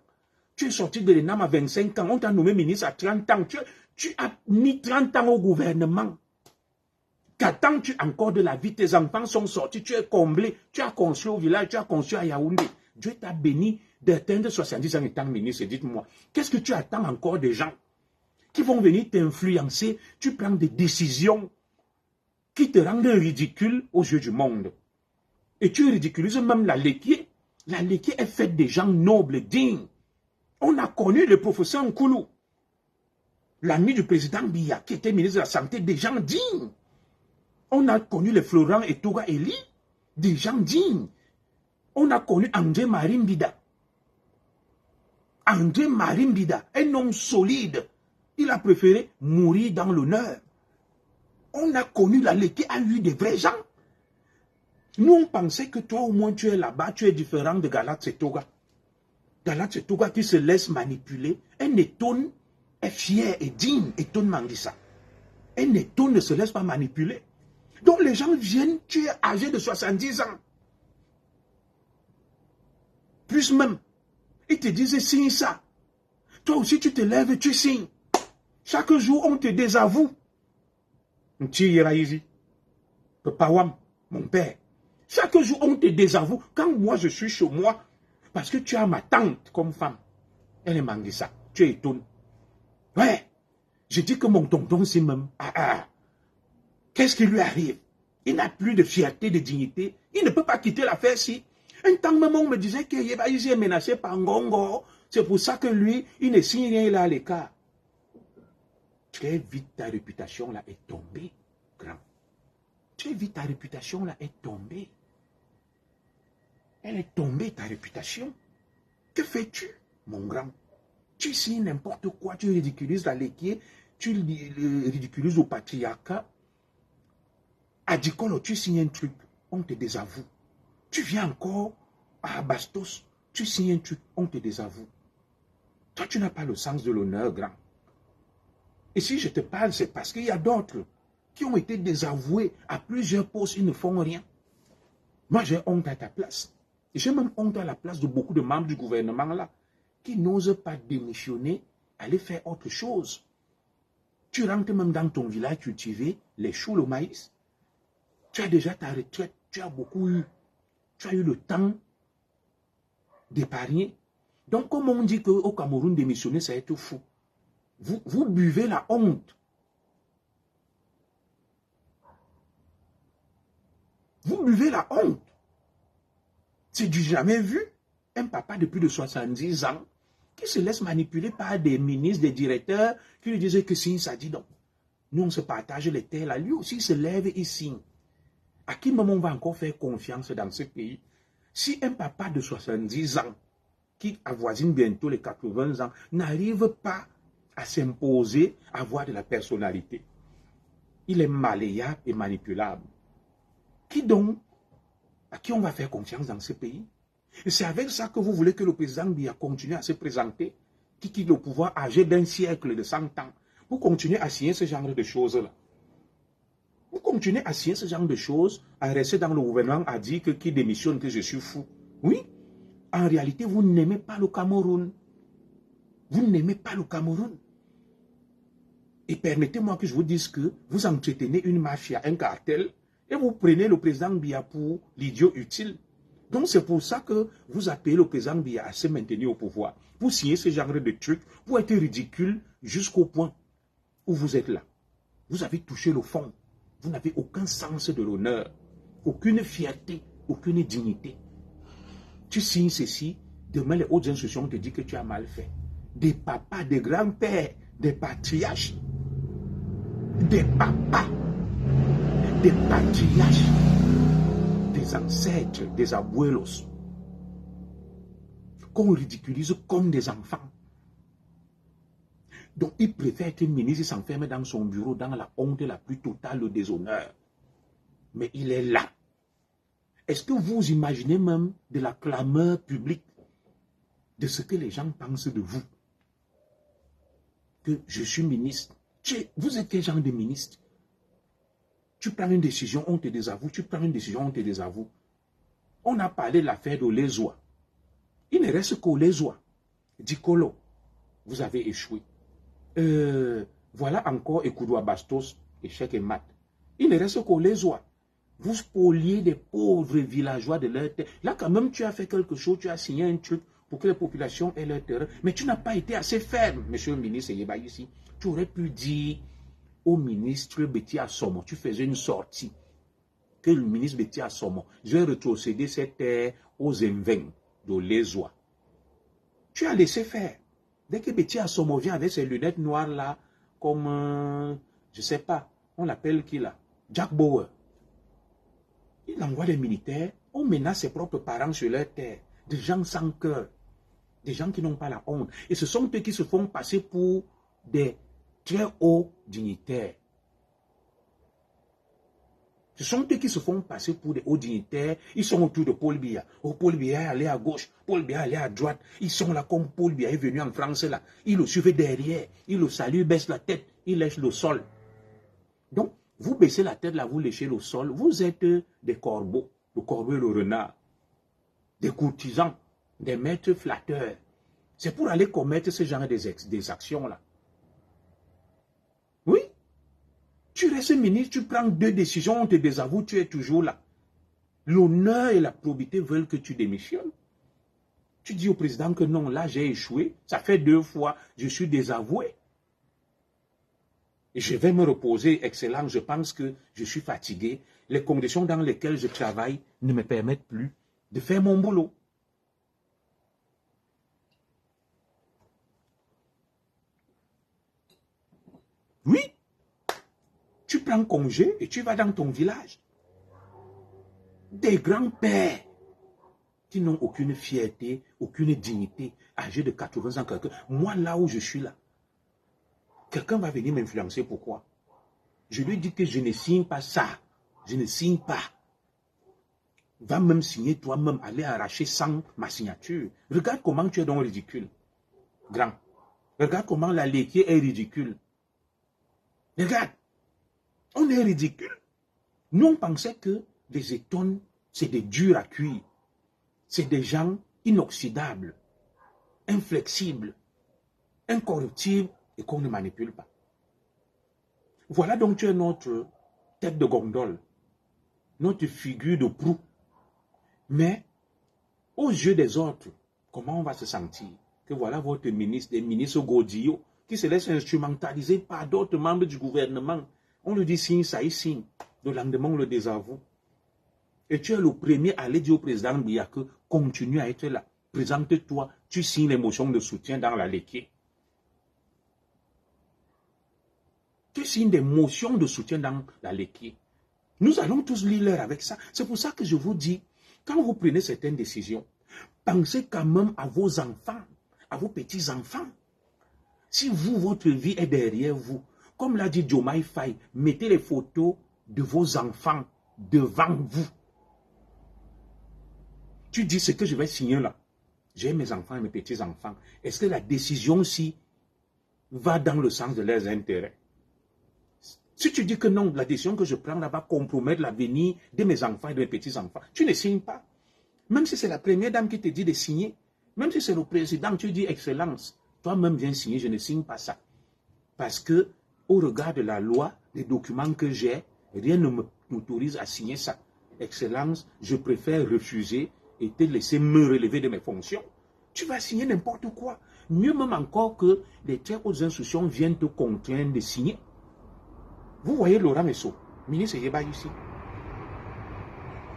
Tu es sorti de l'ENAM à 25 ans. On t'a nommé ministre à 30 ans. Tu as mis 30 ans au gouvernement. Qu'attends-tu encore de la vie? Tes enfants sont sortis. Tu es comblé. Tu as construit au village. Tu as construit à Yaoundé. Dieu t'a béni d'atteindre 70 ans étant ministre. Dites-moi, qu'est-ce que tu attends encore des gens qui vont venir t'influencer? Tu prends des décisions qui te rendent ridicule aux yeux du monde. Et tu ridiculises même la Léquier. La Léquier est faite des gens nobles, dignes. On a connu le professeur Nkoulou, l'ami du président Biya, qui était ministre de la Santé, des gens dignes. On a connu les Florent et Toga Eli, des gens dignes. On a connu André Marimbida. André Marimbida, un homme solide. Il a préféré mourir dans l'honneur. On a connu la Léquier, a eu des vrais gens. Nous, on pensait que toi, au moins, tu es là-bas, tu es différent de Galat Setoga. Galat Setoga qui se laisse manipuler. Un étonne est fier et digne, étonne Mangissa. Un étonne ne se laisse pas manipuler. Donc les gens viennent, tu es âgé de 70 ans. Plus même. Ils te disent, signe ça. Toi aussi, tu te lèves et tu signes. Chaque jour, on te désavoue. Papa Wam, mon père. Chaque jour, on te désavoue. Quand moi, je suis chez moi, parce que tu as ma tante comme femme. Elle est Mangissa. Tu es étonné. Ouais, je dis que mon tonton, c'est même... Qu'est-ce qui lui arrive? Il n'a plus de fierté, de dignité. Il ne peut pas quitter l'affaire si. Un temps même, on me disait qu'il est menacé par Ngongo. C'est pour ça que lui, il ne signe rien, il est à l'écart. Très vite, ta réputation là est tombée, grand. Très vite, ta réputation là est tombée. Elle est tombée, ta réputation. Que fais-tu, mon grand? Tu signes n'importe quoi, tu ridiculises la laitier, tu ridiculises au patriarcat. À Dikolo, tu signes un truc, on te désavoue. Tu viens encore à Bastos, tu signes un truc, on te désavoue. Toi, tu n'as pas le sens de l'honneur, grand. Et si je te parle, c'est parce qu'il y a d'autres qui ont été désavoués à plusieurs postes, ils ne font rien. Moi, j'ai honte à ta place. Et j'ai même honte à la place de beaucoup de membres du gouvernement là, qui n'osent pas démissionner, aller faire autre chose. Tu rentres même dans ton village cultiver les choux, le maïs. Tu as déjà ta retraite, tu as beaucoup eu. Tu as eu le temps d'épargner. Donc, comme on dit qu'au Cameroun, démissionner, ça va être fou. Vous buvez la honte. Vous buvez la honte. C'est du jamais vu. Un papa de plus de 70 ans qui se laisse manipuler par des ministres, des directeurs qui lui disaient que si ça dit donc. Nous, on se partage les terres là. Lui aussi, il se lève et il signe. À qui moment on va encore faire confiance dans ce pays? Si un papa de 70 ans qui avoisine bientôt les 80 ans n'arrive pas à s'imposer, à avoir de la personnalité, il est malléable et manipulable. Qui donc, à qui on va faire confiance dans ce pays? Et c'est avec ça que vous voulez que le président Biya continue à se présenter, qui quitte le pouvoir âgé d'un siècle de 100 ans. Vous continuez à signer ce genre de choses-là. Vous continuez à signer ce genre de choses, à rester dans le gouvernement, à dire que qui démissionne, que je suis fou. Oui, en réalité, vous n'aimez pas le Cameroun. Vous n'aimez pas le Cameroun. Et permettez-moi que je vous dise que vous entretenez une mafia, un cartel, et vous prenez le président Biya pour l'idiot utile. Donc c'est pour ça que vous appelez le président Biya à se maintenir au pouvoir. Pour signer ce genre de trucs, pour être ridicule jusqu'au point où vous êtes là. Vous avez touché le fond. Vous n'avez aucun sens de l'honneur, aucune fierté, aucune dignité. Tu signes ceci, demain les hautes institutions te disent que tu as mal fait. Des papas, des grands-pères, des patriarches, des papas, des patriarches, des ancêtres, des abuelos, qu'on ridiculise comme des enfants. Donc, il préfère être ministre, il s'enferme dans son bureau, dans la honte la plus totale, le déshonneur. Mais il est là. Est-ce que vous imaginez même de la clameur publique, de ce que les gens pensent de vous? Que je suis ministre. Vous êtes quel genre de ministre? Tu prends une décision, on te désavoue. Tu prends une décision, on te désavoue. On a parlé de l'affaire de Lezoa. Il ne reste qu'au Lezoa. Dikolo, vous avez échoué. Voilà encore Ekoudoua Bastos, échec et mat. Il ne reste qu'au Lezoa. Vous spoliez des pauvres villageois de leur terre. Là, quand même, tu as fait quelque chose, tu as signé un truc pour que les populations aient leur terrain. Mais tu n'as pas été assez ferme, monsieur le ministre Yeba ici. Tu aurais pu dire au ministre Betty Assomo, tu faisais une sortie, que le ministre Betty Assomo, je vais retrocéder cette terre aux Enveng de Lezoa. Tu as laissé faire. Dès que Betty Assomo vient avec ses lunettes noires là, comme, je ne sais pas, on l'appelle qui là? Jack Bauer. Il envoie des militaires, on menace ses propres parents sur leur terre, des gens sans cœur, des gens qui n'ont pas la honte. Et ce sont eux qui se font passer pour des très hauts dignitaires. Ce sont eux qui se font passer pour des hauts dignitaires. Ils sont autour de Paul Biya. Oh, Paul Biya est allé à gauche, Paul Biya est allé à droite. Ils sont là comme Paul Biya est venu en France là. Ils le suivent derrière, ils le saluent, baissent la tête, ils lèchent le sol. Donc, vous baissez la tête là, vous léchez le sol. Vous êtes des corbeaux, le corbeau et le renard, des courtisans, des maîtres flatteurs. C'est pour aller commettre ce genre des actions là. Oui. Tu restes ministre, tu prends 2 décisions, on te désavoue, tu es toujours là. L'honneur et la probité veulent que tu démissionnes. Tu dis au président que non, là j'ai échoué, ça fait 2 fois, je suis désavoué. Je vais me reposer, Excellence. Je pense que je suis fatigué. Les conditions dans lesquelles je travaille ne me permettent plus de faire mon boulot. Oui, tu prends congé et tu vas dans ton village. Des grands-pères qui n'ont aucune fierté, aucune dignité, âgés de 80 ans, quelqu'un. Moi, là où je suis là, quelqu'un va venir m'influencer. Pourquoi? Je lui dis que je ne signe pas ça. Je ne signe pas. Va même signer toi-même, aller arracher sans ma signature. Regarde comment tu es donc ridicule. Grand. Regarde comment la laitier est ridicule. Regarde. On est ridicule. Nous, on pensait que les étonnes, c'est des durs à cuire. C'est des gens inoxydables, inflexibles, incorruptibles et qu'on ne manipule pas. Voilà donc tu es notre tête de gondole, notre figure de proue. Mais aux yeux des autres, comment on va se sentir? Que voilà votre ministre, des ministres Godillot, qui se laissent instrumentaliser par d'autres membres du gouvernement. On lui dit signe, ça y signe. Le lendemain, on le désavoue. Et tu es le premier à aller dire au président Biya que continue à être là. Présente-toi, tu signes les motions de soutien dans la laitier. Tu signes des motions de soutien dans la laitier. Nous allons tous lire avec ça. C'est pour ça que je vous dis, quand vous prenez certaines décisions, pensez quand même à vos enfants, à vos petits-enfants. Si vous, votre vie est derrière vous, comme l'a dit Diomaye Faye, mettez les photos de vos enfants devant vous. Tu dis ce que je vais signer là. J'ai mes enfants et mes petits-enfants. Est-ce que la décision-ci va dans le sens de leurs intérêts? Si tu dis que non, la décision que je prends là va compromettre l'avenir de mes enfants et de mes petits-enfants, tu ne signes pas. Même si c'est la première dame qui te dit de signer, même si c'est le président, tu dis Excellence, toi-même viens signer, je ne signe pas ça. Parce que, au regard de la loi, des documents que j'ai, rien ne m'autorise à signer ça. Excellence, je préfère refuser et te laisser me relever de mes fonctions. Tu vas signer n'importe quoi. Mieux même encore que les très hautes institutions viennent te contraindre de signer. Vous voyez Laurent Esso, ministre Yeba ici.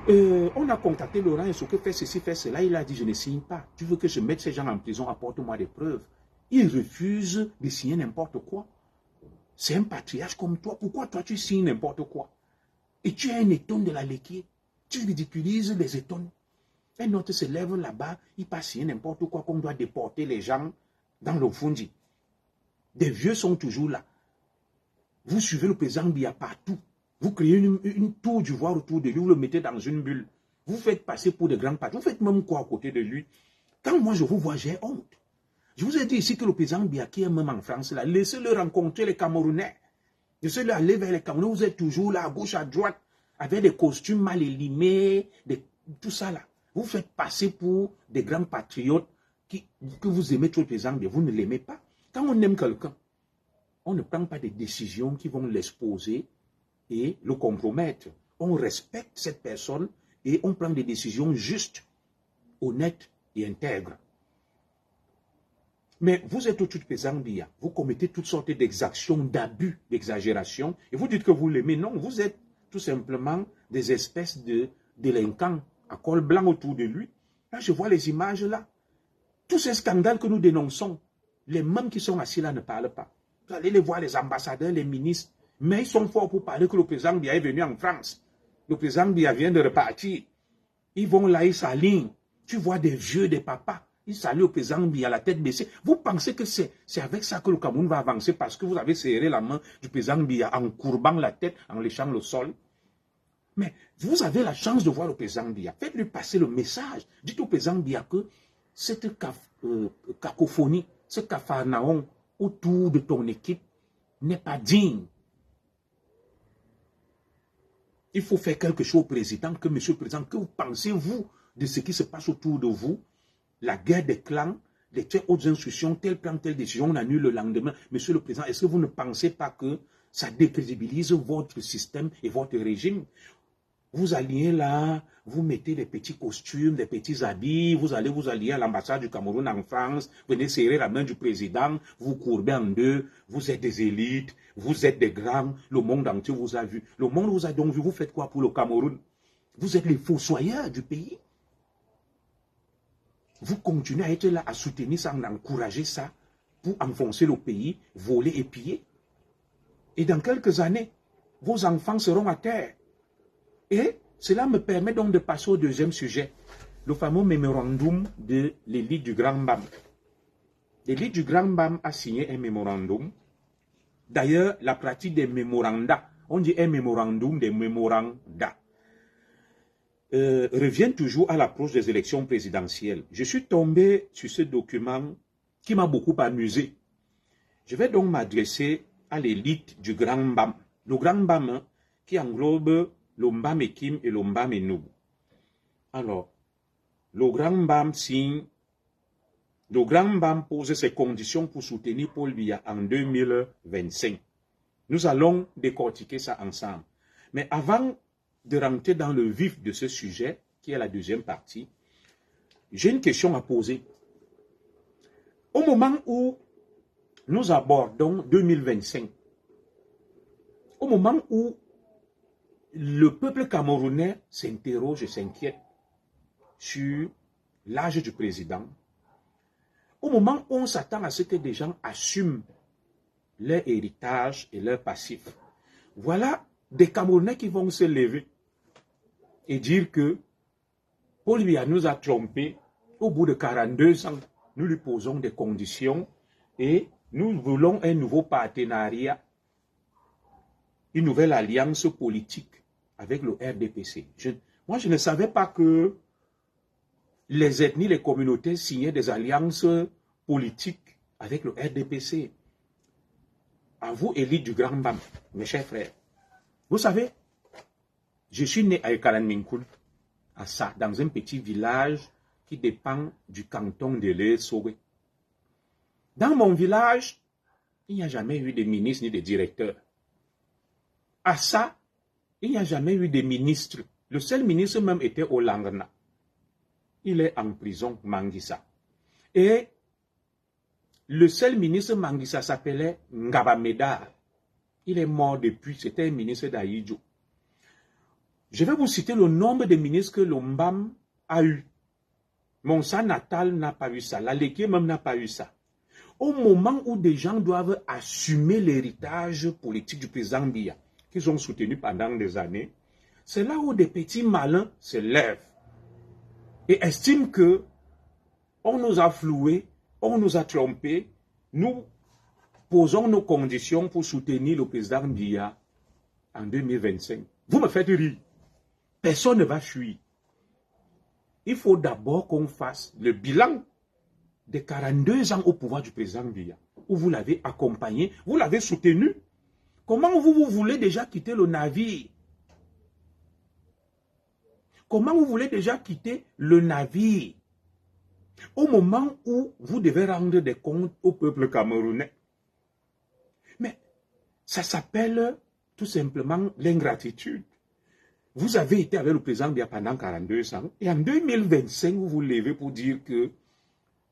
On a contacté Laurent Esso, que fait ceci, fait cela. Il a dit, je ne signe pas. Tu veux que je mette ces gens en prison, apporte-moi des preuves. Il refuse de signer n'importe quoi. C'est un patriarche comme toi. Pourquoi toi tu signes n'importe quoi? Et tu es un étonne de la laitier. Tu ridiculises les étonnes. Un autre se lève là-bas, il passe signer n'importe quoi, qu'on doit déporter les gens dans le Fundi. Des vieux sont toujours là. Vous suivez le président Biya partout. Vous créez une tour d'ivoire autour de lui, vous le mettez dans une bulle. Vous faites passer pour de grands patrons. Vous faites même quoi à côté de lui? Quand moi je vous vois, j'ai honte. Je vous ai dit ici que le président Biya qui est même en France, là, laissez-le rencontrer les Camerounais. Laissez-le aller vers les Camerounais. Vous êtes toujours là, à gauche, à droite, avec des costumes mal élimés, tout ça là. Vous faites passer pour des grands patriotes que vous aimez trop le président Biya. Vous ne l'aimez pas. Quand on aime quelqu'un, on ne prend pas des décisions qui vont l'exposer et le compromettre. On respecte cette personne et on prend des décisions justes, honnêtes et intègres. Mais vous êtes au-dessus de président Biya. Vous commettez toutes sortes d'exactions, d'abus, d'exagération et vous dites que vous l'aimez. Non, vous êtes tout simplement des espèces de délinquants à col blanc autour de lui. Là, je vois les images là. Tous ces scandales que nous dénonçons, les mêmes qui sont assis là ne parlent pas. Vous allez les voir, les ambassadeurs, les ministres, mais ils sont forts pour parler que le président Biya est venu en France. Le président Biya vient de repartir. Ils vont là, ils s'alignent. Tu vois des vieux, des papas. Ils saluent le président Biya, la tête baissée. Vous pensez que c'est avec ça que le Cameroun va avancer parce que vous avez serré la main du président Biya en courbant la tête, en léchant le sol? Mais vous avez la chance de voir le président Biya. Faites-lui passer le message. Dites au président Biya que cette cacophonie, ce capharnaüm autour de ton équipe n'est pas digne. Il faut faire quelque chose au président, que monsieur le président, que vous pensez-vous de ce qui se passe autour de vous? La guerre des clans, les très hautes institutions, tel plan, telle décision, on annule le lendemain. Monsieur le président, est-ce que vous ne pensez pas que ça décrédibilise votre système et votre régime? Vous alliez là, vous mettez des petits costumes, des petits habits, vous allez vous allier à l'ambassade du Cameroun en France, venez serrer la main du président, vous courbez en deux, vous êtes des élites, vous êtes des grands, le monde entier vous a vu. Le monde vous a donc vu, vous faites quoi pour le Cameroun? Vous êtes les fossoyeurs du pays. Vous continuez à être là, à soutenir ça, à encourager ça, pour enfoncer le pays, voler et piller. Et dans quelques années, vos enfants seront à terre. Et cela me permet donc de passer au deuxième sujet, le fameux mémorandum de l'élite du Grand Bam. L'élite du Grand Bam a signé un mémorandum. D'ailleurs, la pratique des mémorandas, on dit un mémorandum des mémoranda, revient toujours à l'approche des élections présidentielles. Je suis tombé sur ce document qui m'a beaucoup amusé. Je vais donc m'adresser à l'élite du Grand Bam. Le Grand Bam, hein, qui englobe le Mbam-Ekim et le Mbam-Enoub. Alors, le Grand Bam signe, le Grand Bam pose ses conditions pour soutenir Paul Biya en 2025. Nous allons décortiquer ça ensemble. Mais avant de rentrer dans le vif de ce sujet, qui est la deuxième partie, j'ai une question à poser. Au moment où nous abordons 2025, au moment où le peuple camerounais s'interroge et s'inquiète sur l'âge du président, au moment où on s'attend à ce que des gens assument leur héritage et leur passif, voilà des Camerounais qui vont se lever et dire que Paul Biya nous a trompés. Au bout de 42 ans, nous lui posons des conditions et nous voulons un nouveau partenariat, une nouvelle alliance politique avec le RDPC. Moi, je ne savais pas que les ethnies, les communautés signaient des alliances politiques avec le RDPC. À vous, élite du Grand Bam, mes chers frères. Vous savez, je suis né à Ekalan-Minkoul, à ça, dans un petit village qui dépend du canton de l'E-Sowé. Dans mon village, il n'y a jamais eu de ministre ni de directeur. À ça, il n'y a jamais eu de ministre. Le seul ministre même était au Langna. Il est en prison, Manguissa. Et le seul ministre Manguissa s'appelait Ngabameda. Il est mort depuis, c'était un ministre d'Aïdjo. Je vais vous citer le nombre de ministres que l'Ombam a eu. Monsa Natal n'a pas eu ça. Laleke même n'a pas eu ça. Au moment où des gens doivent assumer l'héritage politique du président Biya, qu'ils ont soutenu pendant des années, c'est là où des petits malins se lèvent et estiment que on nous a floués, on nous a trompés, nous posons nos conditions pour soutenir le président Biya en 2025. Vous me faites rire. Personne ne va fuir. Il faut d'abord qu'on fasse le bilan des 42 ans au pouvoir du président Biya, où vous l'avez accompagné, vous l'avez soutenu. Comment vous voulez déjà quitter le navire? Comment vous voulez déjà quitter le navire au moment où vous devez rendre des comptes au peuple camerounais? Mais ça s'appelle tout simplement l'ingratitude. Vous avez été avec le président Biya pendant 42 ans et en 2025, vous vous levez pour dire que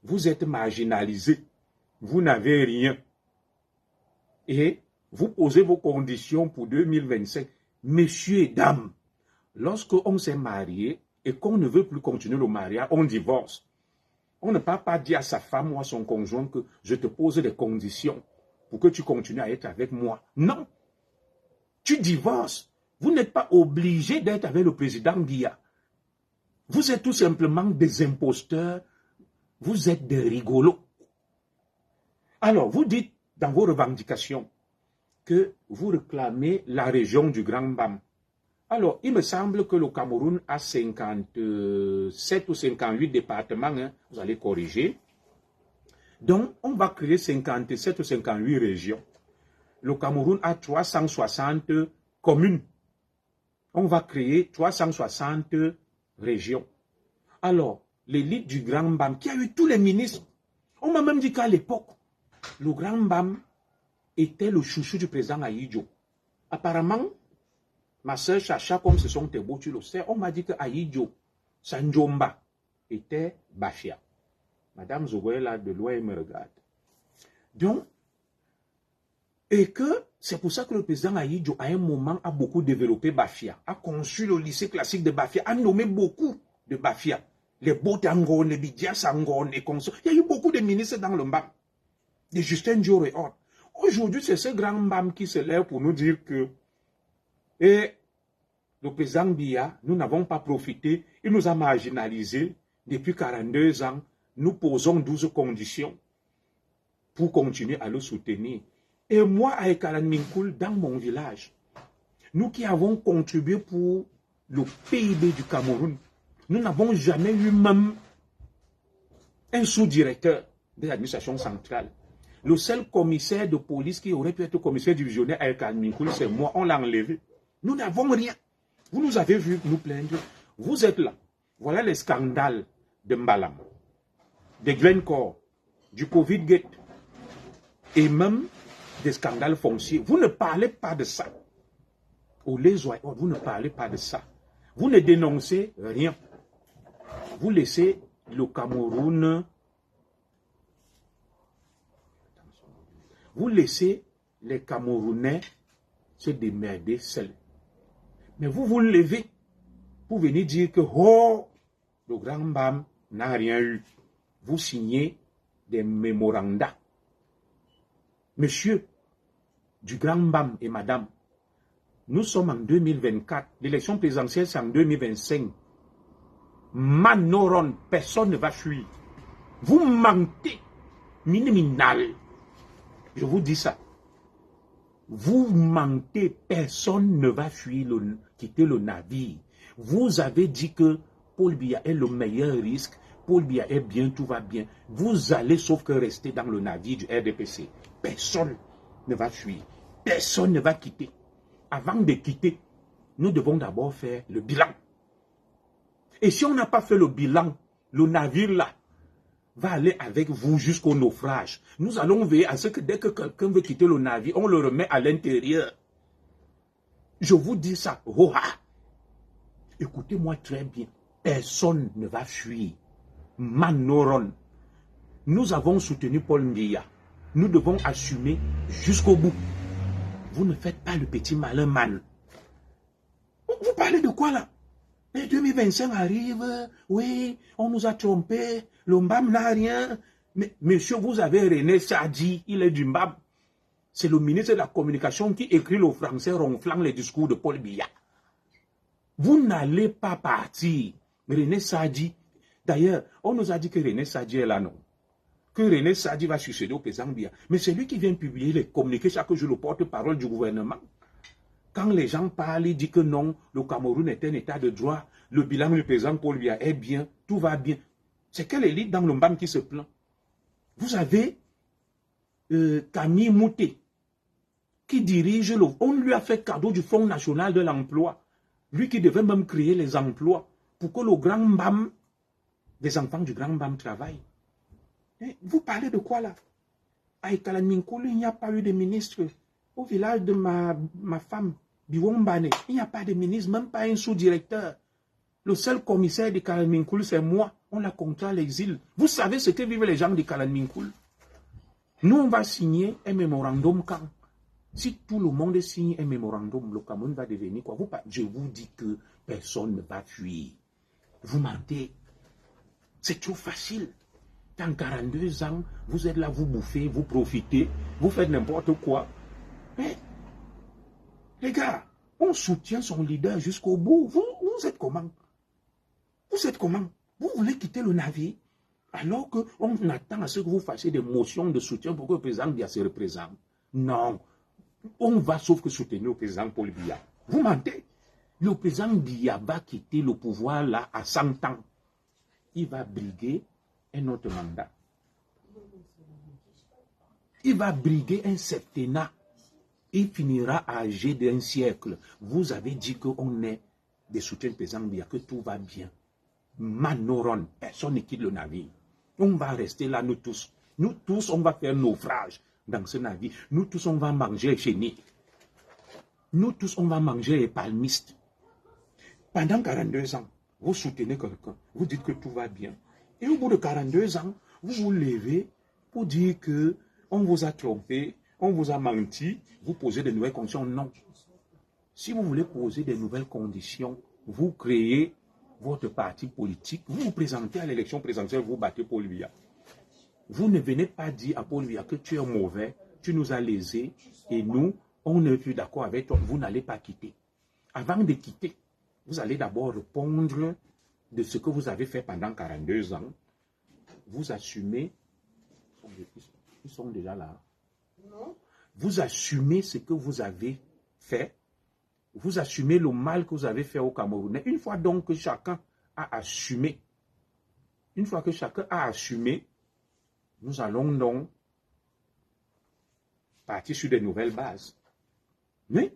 vous êtes marginalisé, vous n'avez rien. Et vous posez vos conditions pour 2025. Messieurs et dames, lorsqu'on s'est marié et qu'on ne veut plus continuer le mariage, on divorce. On ne peut pas dire à sa femme ou à son conjoint que je te pose des conditions pour que tu continues à être avec moi. Non. Tu divorces. Vous n'êtes pas obligé d'être avec le président Biya. Vous êtes tout simplement des imposteurs. Vous êtes des rigolos. Alors, vous dites dans vos revendications que vous réclamez la région du Grand Bam. Alors, il me semble que le Cameroun a 57 ou 58 départements, hein, vous allez corriger. Donc, on va créer 57 ou 58 régions. Le Cameroun a 360 communes. On va créer 360 régions. Alors, l'élite du Grand Bam, qui a eu tous les ministres, on m'a même dit qu'à l'époque, le Grand Bam était le chouchou du président Aïdjo. Apparemment, Ma soeur Chacha, comme ce sont tes beaux, tu le sais, on m'a dit que Aïdjo, Sanjomba, était Bafia. Madame Zogoé, là, de loin, elle me regarde. Donc, et que c'est pour ça que le président Aïdjo, à un moment, a beaucoup développé Bafia, a conçu le lycée classique de Bafia, a nommé beaucoup de Bafia. Les Botangon, les Bidiasangon, les consorts. Il y a eu beaucoup de ministres dans le MBAM. De Justin Dior et autres. Aujourd'hui, c'est ce grand MBAM qui se lève pour nous dire que et le président Biya, nous n'avons pas profité, il nous a marginalisés depuis 42 ans. Nous posons 12 conditions pour continuer à le soutenir. Et moi, avec Alan Minkoul, dans mon village, nous qui avons contribué pour le PIB du Cameroun, nous n'avons jamais eu même un sous-directeur de l'administration centrale. Le seul commissaire de police qui aurait pu être commissaire divisionnaire avec Alan Minkoul, c'est moi, on l'a enlevé. Nous n'avons rien. Vous nous avez vu nous plaindre. Vous êtes là. Voilà les scandales de Mbalam, de Glencore, du Covid-Gate et même des scandales fonciers. Vous ne parlez pas de ça. Au Lézoï, vous ne parlez pas de ça. Vous ne dénoncez rien. Vous laissez le Cameroun. Vous laissez les Camerounais se démerder seuls. Mais vous vous levez pour venir dire que oh, le grand BAM n'a rien eu. Vous signez des mémorandas. Monsieur du grand BAM et madame, nous sommes en 2024. L'élection présidentielle, c'est en 2025. Manoron, personne ne va fuir. Vous mentez. Miniminal. Je vous dis ça. Vous mentez, personne ne va fuir, quitter le navire. Vous avez dit que Paul Biya est le meilleur risque, Paul Biya est bien, tout va bien. Vous allez sauf que rester dans le navire du RDPC. Personne ne va fuir, personne ne va quitter. Avant de quitter, nous devons d'abord faire le bilan. Et si on n'a pas fait le bilan, le navire là va aller avec vous jusqu'au naufrage. Nous allons veiller à ce que dès que quelqu'un veut quitter le navire, on le remet à l'intérieur. Je vous dis ça. Oh, ah. Écoutez-moi très bien. Personne ne va fuir. Manoron. Nous avons soutenu Paul Biya. Nous devons assumer jusqu'au bout. Vous ne faites pas le petit malin man. Vous parlez de quoi là? Et 2025 arrive, oui, on nous a trompés, le Mbam n'a rien. Mais monsieur, vous avez René Sadji, il est du Mbam. C'est le ministre de la Communication qui écrit le français ronflant les discours de Paul Biya. Vous n'allez pas partir. René Sadji, d'ailleurs, on nous a dit que René Sadji est là, non? Que René Sadji va succéder au président Biya. Mais c'est lui qui vient publier les communiqués chaque jour, le porte-parole du gouvernement. Quand les gens parlent, ils disent que non, le Cameroun est un état de droit, le bilan du président Paul Biya est bien, tout va bien. C'est quelle élite dans le MBAM qui se plaint? Vous avez Camille Mouté, qui dirige le... On lui a fait cadeau du Fonds national de l'emploi. Lui qui devait même créer les emplois pour que le grand MBAM, les enfants du grand MBAM travaillent. Et vous parlez de quoi là? À Alan Minkoul, il n'y a pas eu de ministre. Au village de ma femme, Biwombane, il n'y a pas de ministre, même pas un sous-directeur. Le seul commissaire de Alan Minkoul, c'est moi. On l'a contraint à l'exil. Vous savez ce que vivent les gens de Alan Minkoul? Nous, on va signer un mémorandum quand? Si tout le monde signe un mémorandum, le Cameroun va devenir quoi? Je vous dis que personne ne va fuir. Vous mentez. C'est trop facile. Dans 42 ans, vous êtes là, vous bouffez, vous profitez, vous faites n'importe quoi. Mais, les gars, on soutient son leader jusqu'au bout. Vous êtes comment? Vous êtes comment? Vous voulez quitter le navire alors qu'on attend à ce que vous fassiez des motions de soutien pour que le président Biya se représente. Non. On va sauf que soutenir le président Paul Biya. Vous mentez. Le président Biya va quitter le pouvoir là à 100 ans. Il va briguer un autre mandat. Il va briguer un septennat. Il finira âgé d'un siècle. Vous avez dit qu'on est des soutiens du président Biya, que tout va bien. Manoron, personne ne quitte le navire. On va rester là, nous tous. Nous tous, on va faire naufrage dans ce navire. Nous tous, on va manger chez nous. nous tous, on va manger les palmistes. Pendant 42 ans, vous soutenez quelqu'un, vous dites que tout va bien. Et au bout de 42 ans, vous vous levez pour dire que on vous a trompé, on vous a menti, vous posez de nouvelles conditions. Non. Si vous voulez poser de nouvelles conditions, vous créez votre parti politique, vous vous présentez à l'élection présidentielle, vous battez Paul Biya. Vous ne venez pas dire à Paul Biya que tu es mauvais, tu nous as lésés, et nous, on n'est plus d'accord avec toi, vous n'allez pas quitter. Avant de quitter, vous allez d'abord répondre de ce que vous avez fait pendant 42 ans. Vous assumez, ils sont déjà là. Non. Vous assumez ce que vous avez fait. Vous assumez le mal que vous avez fait au Cameroun. Une fois donc que chacun a assumé, nous allons donc partir sur de nouvelles bases. Mais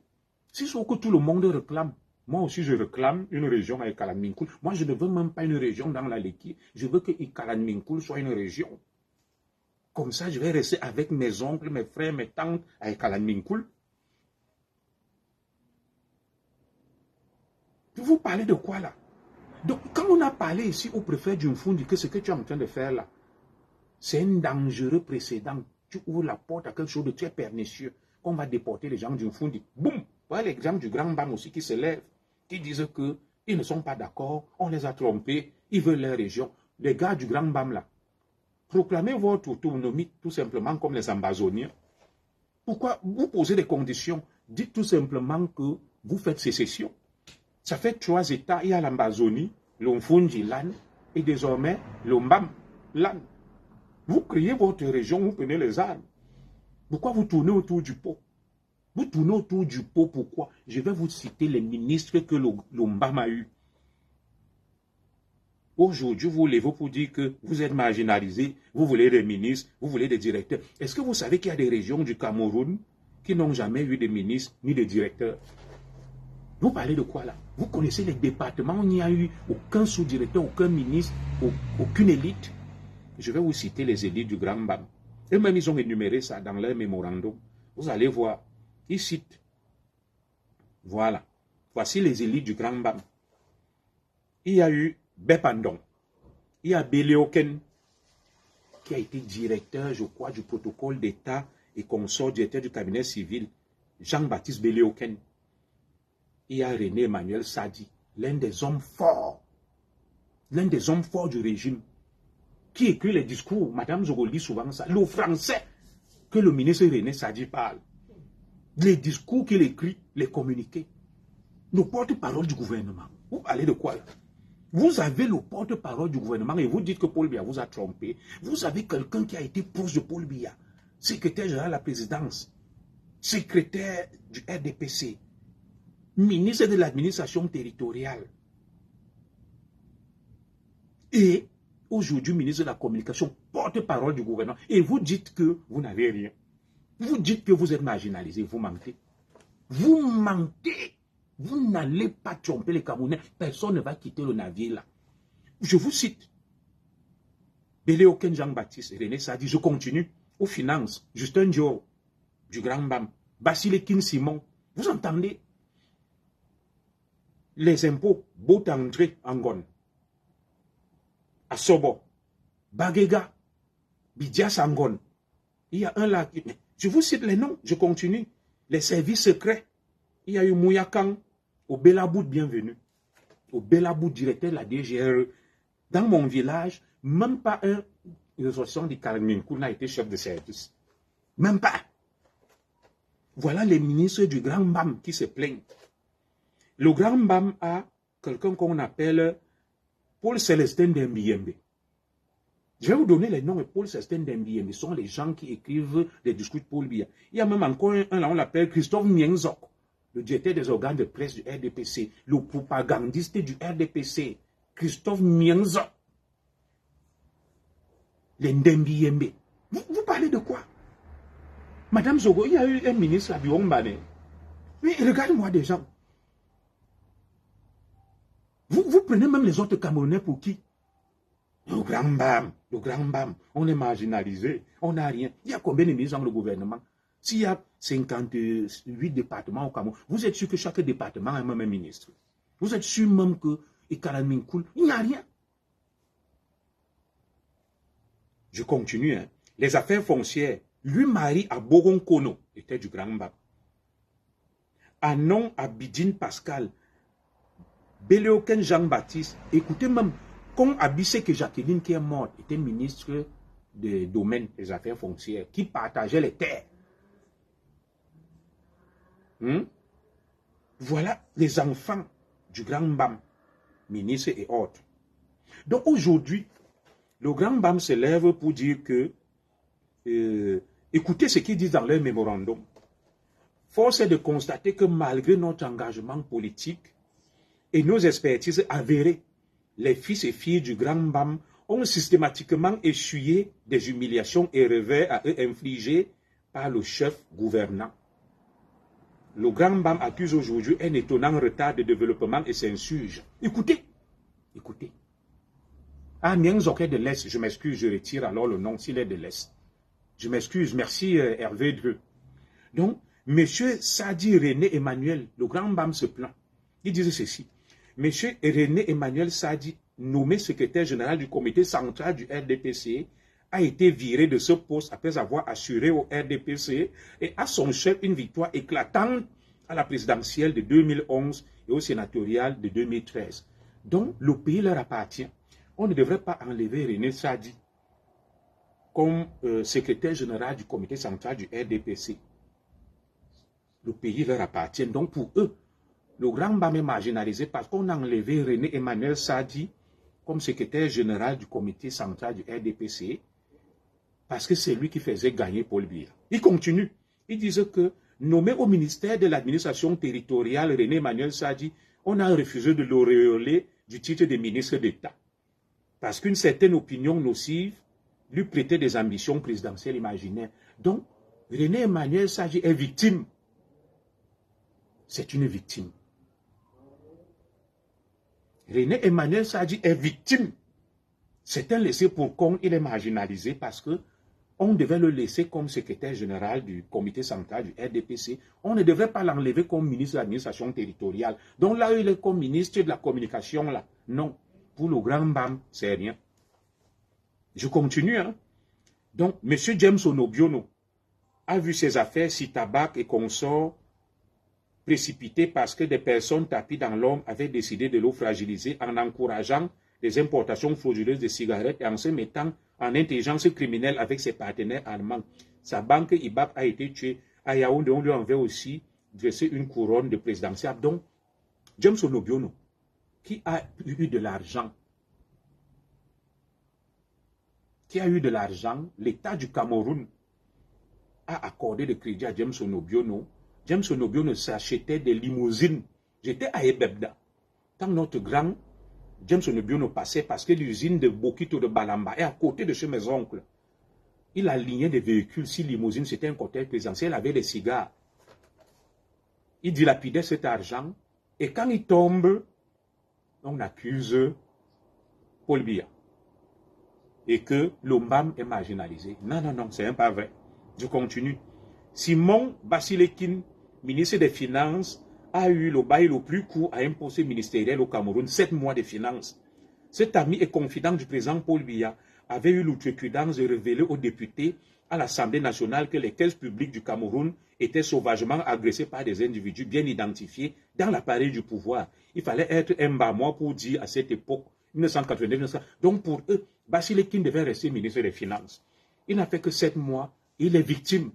c'est ce que tout le monde réclame. Moi aussi, je réclame une région à Ikalan Minkoul. Moi, je ne veux même pas une région dans la Leki. Je veux que Ikalan Minkoul soit une région. Comme ça, je vais rester avec mes oncles, mes frères, mes tantes à Ikalan Minkoul. Vous parlez de quoi là? Donc, quand on a parlé ici au préfet Djumfundi que ce que tu es en train de faire là, c'est un dangereux précédent. Tu ouvres la porte à quelque chose de très pernicieux. On va déporter les gens du Djumfundi. Boum! Voilà l'exemple du Grand Bam aussi qui se lève, qui disent qu'ils ne sont pas d'accord, on les a trompés, ils veulent leur région. Les gars du Grand Bam là, proclamez votre autonomie tout simplement comme les Ambazoniens. Pourquoi vous posez des conditions? Dites tout simplement que vous faites sécession. Ça fait 3 États, il y a l'Ambazonie, l'Omfunji, l'An, et désormais l'Ombam, l'An. Vous créez votre région, vous prenez les armes. Pourquoi vous tournez autour du pot? Vous tournez autour du pot, pourquoi? Je vais vous citer les ministres que l'Ombam a eu. Aujourd'hui, vous levez pour dire que vous êtes marginalisés, vous voulez des ministres, vous voulez des directeurs. Est-ce que vous savez qu'il y a des régions du Cameroun qui n'ont jamais eu de ministres ni de directeurs? Vous parlez de quoi là? Vous connaissez les départements, il n'y a eu aucun sous-directeur, aucun ministre, aucune élite. Je vais vous citer les élites du Grand Bam. Eux-mêmes, ils ont énuméré ça dans leur mémorandum. Vous allez voir. Ils citent. Voilà. Voici les élites du Grand Bam. Il y a eu Bepandon. Il y a Béléoken, qui a été directeur, je crois, du protocole d'État et consort directeur du cabinet civil. Jean-Baptiste Béléoken. Il y a René Emmanuel Sadi, l'un des hommes forts du régime, qui écrit les discours. Madame Zogo dit souvent ça, le français que le ministre René Sadi parle. Les discours qu'il écrit, les communiqués. Le porte-parole du gouvernement. Vous parlez de quoi là? Vous avez le porte-parole du gouvernement et vous dites que Paul Biya vous a trompé. Vous avez quelqu'un qui a été proche de Paul Biya, secrétaire général de la présidence, secrétaire du RDPC, ministre de l'administration territoriale et aujourd'hui ministre de la communication, porte-parole du gouvernement. Et vous dites que vous n'avez rien. Vous dites que vous êtes marginalisé, vous mentez. Vous mentez. Vous n'allez pas tromper les Camerounais. Personne ne va quitter le navire là. Je vous cite. Béléoken Jean-Baptiste, René Sadi, je continue. Aux finances, Justin Dior, du Grand Bam, Basilekin Simon. Vous entendez? Les impôts, Botandré Angon, Asobo, Bagega, Bidia Sangon. Il y a un là. Je vous cite les noms, je continue. Les services secrets. Il y a eu Mouyakan, au Belabout, bienvenue. Au Belabout, directeur de la DGRE. Dans mon village, même pas un ressortissant du Kalminkou n'a été chef de service. Même pas. Voilà les ministres du Grand Bam qui se plaignent. Le Grand Bam a quelqu'un qu'on appelle Paul Célestin Dembiyembe. Je vais vous donner les noms de Paul Célestin Dembiyembe. Ce sont les gens qui écrivent les discours de Paul Biya. Il y a même encore un là, on l'appelle Christophe Mienzok, le directeur des organes de presse du RDPC, le propagandiste du RDPC, Christophe Mienzok. Les Dembiyembe. Vous parlez de quoi? Madame Zogo, il y a eu un ministre à Biombane. Mais regarde-moi des gens. Vous prenez même les autres Camerounais pour qui? Le Grand Bam, on est marginalisé, on n'a rien. Il y a combien de ministres dans le gouvernement? S'il y a 58 départements au Cameroun, vous êtes sûr que chaque département a même un ministre? Vous êtes sûr même que Ikaraminkoul, il n'y a rien. Je continue. Hein. Les affaires foncières, lui mari à Boron Kono, était du Grand Mbam. Anon à Bidine Pascal, Béléoken Jean-Baptiste, écoutez même, comme Abissé que Jacqueline qui est morte, était ministre des domaines des affaires foncières, qui partageait les terres. Voilà les enfants du Grand Mbam, ministres et autres. Donc aujourd'hui, le Grand Mbam se lève pour dire que, écoutez ce qu'ils disent dans leur mémorandum. Force est de constater que malgré notre engagement politique et nos expertises avérées, les fils et filles du Grand Mbam ont systématiquement essuyé des humiliations et revers à eux infligés par le chef gouvernant. Le Grand Mbam accuse aujourd'hui un étonnant retard de développement et s'insurge. Écoutez, écoutez. Ah, Mienzoké de l'Est, je m'excuse, je retire alors le nom s'il est de l'Est. Je m'excuse, merci Hervé Dreux. Donc, M. Sadi René Emmanuel, le Grand Mbam se plaint. Il disait ceci. M. René Emmanuel Sadi, nommé secrétaire général du comité central du RDPC, a été viré de ce poste après avoir assuré au RDPC et à son chef une victoire éclatante à la présidentielle de 2011 et au sénatorial de 2013. Donc, le pays leur appartient. On ne devrait pas enlever René Sadi comme secrétaire général du comité central du RDPC. Le pays leur appartient. Donc, pour eux, le Grand Mbam est marginalisé parce qu'on a enlevé René Emmanuel Sadi comme secrétaire général du comité central du RDPC parce que c'est lui qui faisait gagner Paul Biya. Il continue. Il disait que, nommé au ministère de l'administration territoriale René Emmanuel Sadi, on a refusé de l'auréoler du titre de ministre d'État. Parce qu'une certaine opinion nocive lui prêtait des ambitions présidentielles imaginaires. Donc, René Emmanuel Sadi est victime. C'est une victime. René Emmanuel Sadi est victime. C'est un laissé pour compte, il est marginalisé parce que on devait le laisser comme secrétaire général du comité central du RDPC. On ne devrait pas l'enlever comme ministre de l'administration territoriale. Donc là, il est comme ministre de la communication, là. Non. Pour le Grand Mbam, c'est rien. Je continue. Hein? Donc, M. James Onobiono a vu ses affaires si tabac et consorts précipitées parce que des personnes tapies dans l'homme avaient décidé de l'eau fragiliser en encourageant les importations frauduleuses de cigarettes et en se mettant en intelligence criminelle avec ses partenaires allemands. Sa banque IBAP a été tuée. À Yaoundé, on lui avait aussi dressé une couronne de présidentielle. Donc, James Onobiono, qui a eu de l'argent, l'État du Cameroun a accordé des crédits à James Onobiono. James Onobiono s'achetait des limousines. J'étais à Ebebda. Quand notre grand James Onobiono passait, parce que l'usine de Bokito de Balamba est à côté de chez mes oncles. Il alignait des véhicules, si limousine, c'était un cortège présidentiel, il avait des cigares. Il dilapidait cet argent, et quand il tombe, on accuse Paul Biya. Et que l'Ombam est marginalisé. Non, non, non, c'est pas vrai. Je continue. Simon Basilekin, ministre des Finances, a eu le bail le plus court à un poste ministériel au Cameroun, 7 mois de finances. Cet ami et confident du président Paul Biya avait eu l'outrecuidance de révéler aux députés à l'Assemblée nationale que les caisses publiques du Cameroun étaient sauvagement agressées par des individus bien identifiés dans l'appareil du pouvoir. Il fallait être un Mbamois pour dire à cette époque, 1989, donc pour eux, Basilekin devait rester ministre des Finances. Il n'a fait que 7 mois, il est victime.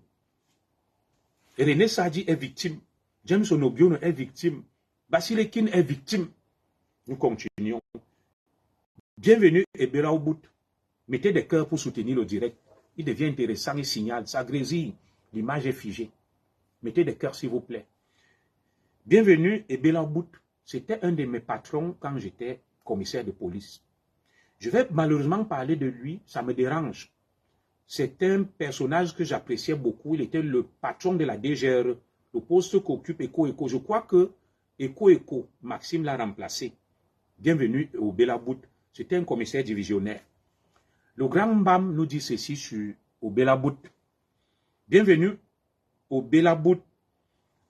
René Sadi est victime. James Onobiono est victime. Basilekin est victime. Nous continuons. Bienvenue Ebela Obout. Mettez des cœurs pour soutenir le direct. Il devient intéressant, il signale, ça grésille. L'image est figée. Mettez des cœurs s'il vous plaît. Bienvenue Ebela Obout. C'était un de mes patrons quand j'étais commissaire de police. Je vais malheureusement parler de lui, ça me dérange. C'est un personnage que j'appréciais beaucoup. Il était le patron de la DGRE. Le poste qu'occupe Eko. Je crois que Eko, Maxime l'a remplacé. Bienvenue au Belabout. C'était un commissaire divisionnaire. Le Grand Mbam nous dit ceci sur au Belabout. Bienvenue Obelabout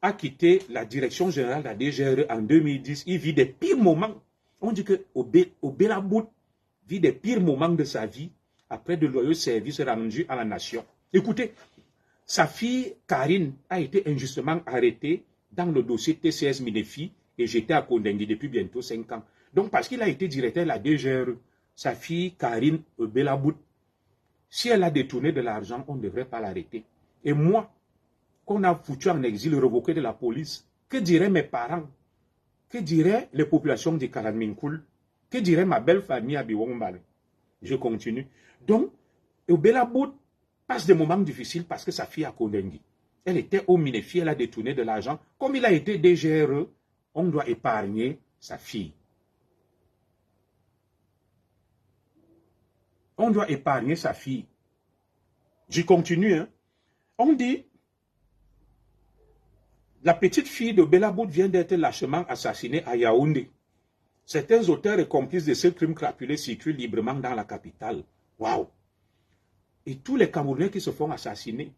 a quitté la direction générale de la DGRE en 2010, il vit des pires moments. On dit que Obelabout vit des pires moments de sa vie après de loyaux services rendus à la nation. Écoutez, sa fille Karine a été injustement arrêtée dans le dossier TCS Minefi et j'étais à Kondengui depuis bientôt 5 ans. Donc parce qu'il a été directeur de la DGRE, sa fille Karine Obelabout, si elle a détourné de l'argent, on ne devrait pas l'arrêter. Et moi, qu'on a foutu en exil, revoqué de la police, que diraient mes parents? Que diraient les populations de Kalanminkoul? Que dirait ma belle famille à Biwombale? Je continue. Donc, Obelabout passe des moments difficiles parce que sa fille a Kondengui. Elle était au Minefi, elle a détourné de l'argent. Comme il a été DGRE, on doit épargner sa fille. On doit épargner sa fille. Je continue. Hein. On dit, la petite fille de Obelabout vient d'être lâchement assassinée à Yaoundé. Certains auteurs et complices de ce crime crapuleux circulent librement dans la capitale. Waouh! Et tous les Camerounais qui se font assassiner,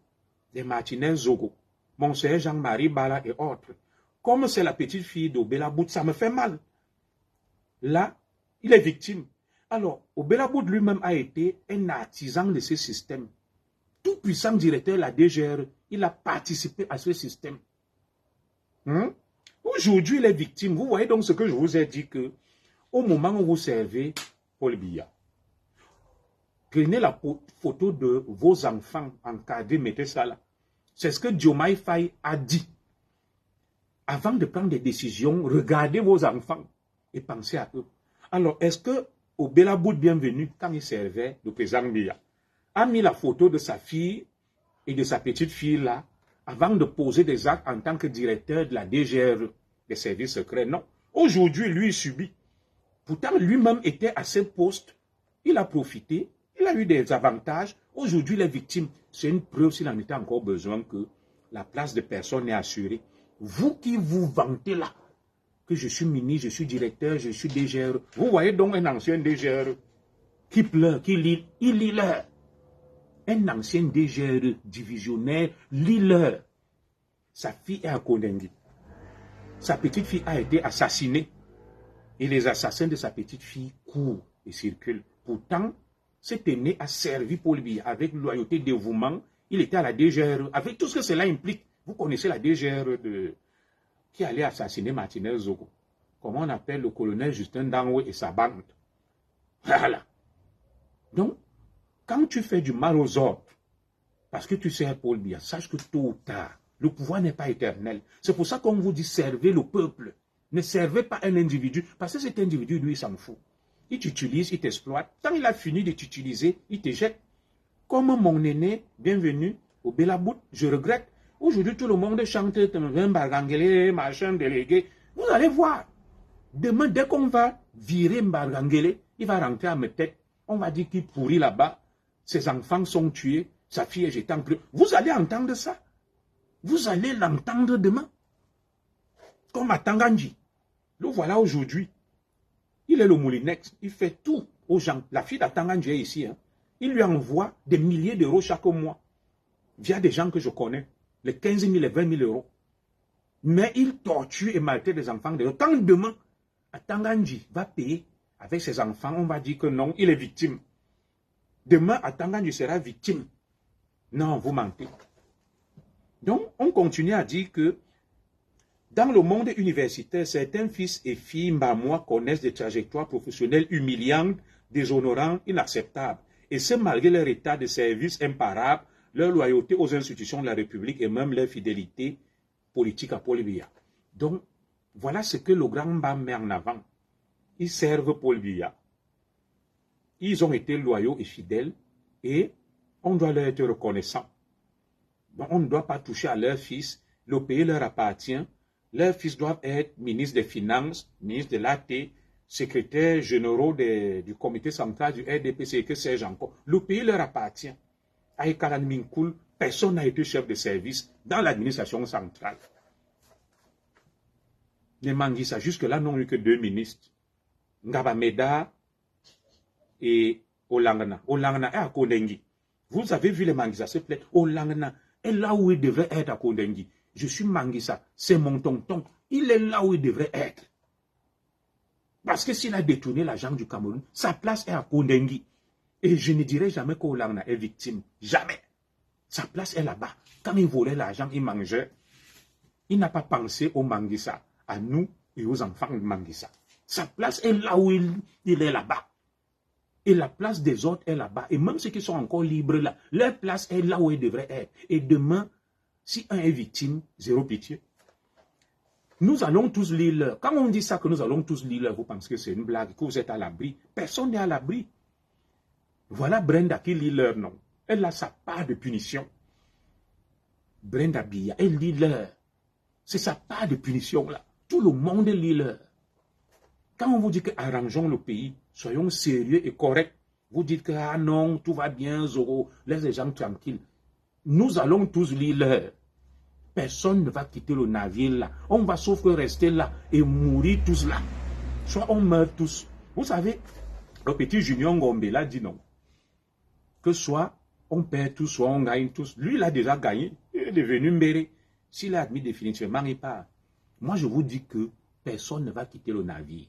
les Martinez Zogo, Monseigneur Jean-Marie Bala et autres, comme c'est la petite fille d'Obelabout, ça me fait mal. Là, il est victime. Alors, Obelabout lui-même a été un artisan de ce système. Tout puissant directeur de la DGR, il a participé à ce système. Aujourd'hui, il est victime. Vous voyez donc ce que je vous ai dit que au moment où vous servez Paul Biya, prenez la photo de vos enfants encadrés, mettez ça là. C'est ce que Diomaye Faye a dit. Avant de prendre des décisions, regardez vos enfants et pensez à eux. Alors, est-ce que Obelabout bienvenu, quand il servait le président Biya, a mis la photo de sa fille et de sa petite fille là, avant de poser des actes en tant que directeur de la DGR, des services secrets? Non. Aujourd'hui, lui, il subit. Pourtant, lui-même était à ce poste. Il a profité. Il a eu des avantages. Aujourd'hui, les victimes, c'est une preuve, s'il en était encore besoin, que la place de personne est assurée. Vous qui vous vantez là, que je suis ministre, je suis directeur, je suis DGR. Vous voyez donc un ancien DGR qui pleure, qui lit. Il lit l'heure. Un ancien DGR divisionnaire lit l'heure. Sa fille est à Kondengui. Sa petite fille a été assassinée. Et les assassins de sa petite fille courent et circulent. Pourtant, cet aîné a servi Paul Biya avec loyauté, dévouement. Il était à la DGR, avec tout ce que cela implique. Vous connaissez la DGR qui allait assassiner Martinez Zogo. Comment on appelle le colonel Justin Danwe et sa bande. Voilà. Donc, quand tu fais du mal aux autres, parce que tu sers Paul Biya, sache que tôt ou tard, le pouvoir n'est pas éternel. C'est pour ça qu'on vous dit servez le peuple. Ne servez pas un individu, parce que cet individu, lui, il s'en fout. Il t'utilise, il t'exploite. Quand il a fini de t'utiliser, il te jette. Comme mon aîné, bienvenue au Obelabout, je regrette. Aujourd'hui, tout le monde chante, Mbargangele, machin, délégué. Vous allez voir. Demain, dès qu'on va virer Mbargangele, il va rentrer à mes têtes. On va dire qu'il pourrit là-bas. Ses enfants sont tués. Sa fille est jetée en pleurs. Vous allez entendre ça. Vous allez l'entendre demain. Comme à Tanganji. Le voilà aujourd'hui. Il est le moulinex. Il fait tout aux gens. La fille d'Atanganji est ici. Hein. Il lui envoie des milliers d'euros chaque mois. Via des gens que je connais. Les 15 000 et 20 000 euros. Mais il torture et maltraite des enfants. Tant demain, Atanganji va payer avec ses enfants. On va dire que non, il est victime. Demain, Atanganji sera victime. Non, vous mentez. Donc, on continue à dire que dans le monde universitaire, certains fils et filles Mbamois connaissent des trajectoires professionnelles humiliantes, déshonorantes, inacceptables. Et ce, malgré leur état de service imparable, leur loyauté aux institutions de la République et même leur fidélité politique à Paul Biya. Donc, voilà ce que le grand Mba met en avant. Ils servent Paul Biya. Ils ont été loyaux et fidèles et on doit leur être reconnaissant. Donc, on ne doit pas toucher à leurs fils. Le pays leur appartient. Leurs fils doivent être ministres des Finances, ministres de l'AT, secrétaires généraux du comité central du RDPC, que sais-je encore. Le pays leur appartient. À Ekaran Minkoul, personne n'a été chef de service dans l'administration centrale. Les Manguissa, jusque-là, n'ont eu que 2 ministres. Ngabameda et Olangana. Olangana est à Kondengui. Vous avez vu les Manguissa se plaindre. Olangana, est là où il devrait être à Kondengi. Je suis Manguissa, c'est mon tonton. Il est là où il devrait être. Parce que s'il a détourné l'argent du Cameroun, sa place est à Kondengi. Et je ne dirai jamais qu'Olana est victime. Jamais. Sa place est là-bas. Quand il volait l'argent, il mangeait. Il n'a pas pensé aux Manguissa, à nous et aux enfants de Manguissa. Sa place est là où il est là-bas. Et la place des autres est là-bas. Et même ceux qui sont encore libres là, leur place est là où ils devraient être. Et demain, si un est victime, zéro pitié. Nous allons tous lire l'heure. Quand on dit ça, que nous allons tous lire l'heure, vous pensez que c'est une blague, que vous êtes à l'abri. Personne n'est à l'abri. Voilà Brenda qui lit l'heure, non. Elle a sa part de punition. Brenda Biya, elle lit l'heure. C'est sa part de punition là. Tout le monde lit l'heure. Quand on vous dit que arrangeons le pays, soyons sérieux et corrects, vous dites que ah non, tout va bien, Zoro, laisse les gens tranquilles. Nous allons tous lire l'heure. Personne ne va quitter le navire là. On va sauf que rester là et mourir tous là. Soit on meurt tous. Vous savez, le petit Junior Ngombe l'a dit non. Que soit on perd tous, soit on gagne tous. Lui, il a déjà gagné. Il est devenu Mbéré. S'il a admis définitivement, il part. Moi, je vous dis que personne ne va quitter le navire.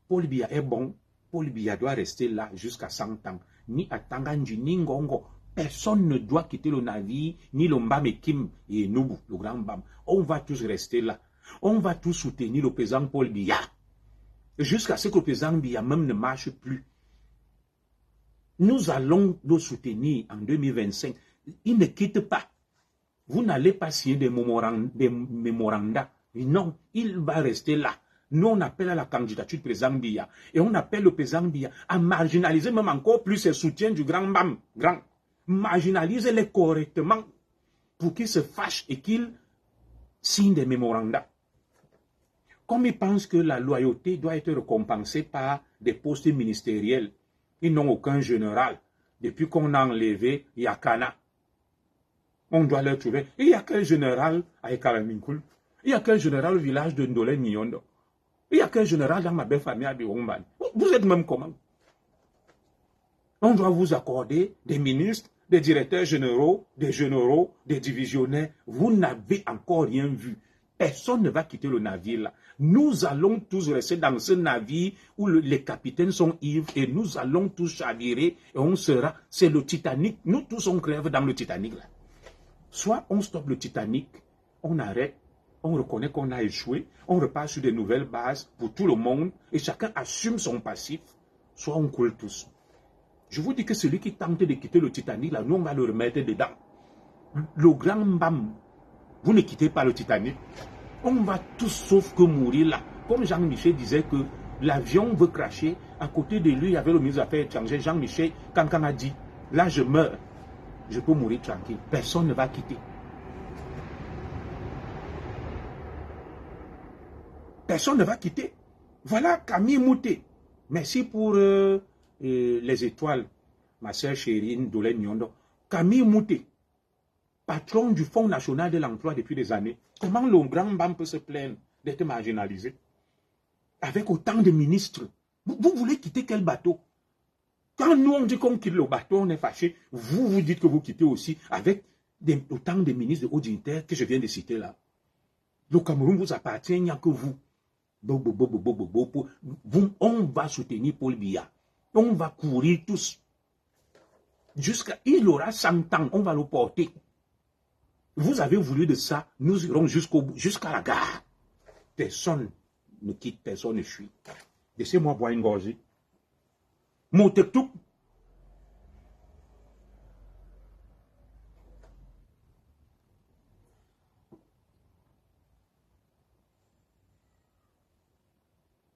Paul Biya est bon. Paul Biya doit rester là jusqu'à 100 ans. Ni à Tanganji, ni Ngongo. Personne ne doit quitter le navire, ni le Mbam Kim et Nubu, le grand Mbam. On va tous rester là. On va tous soutenir le président Paul Biya. Jusqu'à ce que le président Biya même ne marche plus. Nous allons le soutenir en 2025. Il ne quitte pas. Vous n'allez pas signer des mémorandas. Non, il va rester là. Nous, on appelle à la candidature du président Biya. Et on appelle le président Biya à marginaliser même encore plus ses soutiens du grand Mbam. Marginalisez-les correctement pour qu'ils se fâchent et qu'ils signent des mémorandas. Comme ils pensent que la loyauté doit être récompensée par des postes ministériels, ils n'ont aucun général. Depuis qu'on a enlevé Yakana, on doit leur trouver. Il y a quel général à Ekaraminkoul? Il y a quel général au village de Ndolé Nyondo? Il y a quel général dans ma belle famille à Biwomban? Vous êtes même comment? On doit vous accorder des ministres, des directeurs généraux, des divisionnaires. Vous n'avez encore rien vu. Personne ne va quitter le navire là. Nous allons tous rester dans ce navire où les capitaines sont ivres et nous allons tous chavirer et on sera, c'est le Titanic. Nous tous on crève dans le Titanic là. Soit on stoppe le Titanic, on arrête, on reconnaît qu'on a échoué, on repart sur de nouvelles bases pour tout le monde et chacun assume son passif, soit on coule tous. Je vous dis que celui qui tente de quitter le Titanic, là, nous on va le remettre dedans. Le grand Mbam, vous ne quittez pas le Titanic. On va tous sauf que mourir là. Comme Jean-Michel disait que l'avion veut cracher, à côté de lui, il y avait le ministre des Affaires étrangères, Jean-Michel Kankan a dit, là je meurs, je peux mourir tranquille. Personne ne va quitter. Personne ne va quitter. Voilà Camille Mouté. Merci pour les étoiles, ma sœur Chérine Dolé Nyondo. Camille Mouté, patron du Fonds national de l'emploi depuis des années. Comment le grand Mbam peut se plaindre d'être marginalisé? Avec autant de ministres. Vous voulez quitter quel bateau? Quand nous on dit qu'on quitte le bateau, on est fâché. Vous dites que vous quittez aussi avec autant de ministres de haut dignitaires que je viens de citer là. Le Cameroun vous appartient, il n'y a que vous. On va soutenir Paul Biya. On va courir tous. Il aura 100 ans, on va le porter. Vous avez voulu de ça, nous irons jusqu'au bout, jusqu'à la gare. Personne ne quitte, personne ne fuit. Laissez-moi boire une gorgée. Motektouk.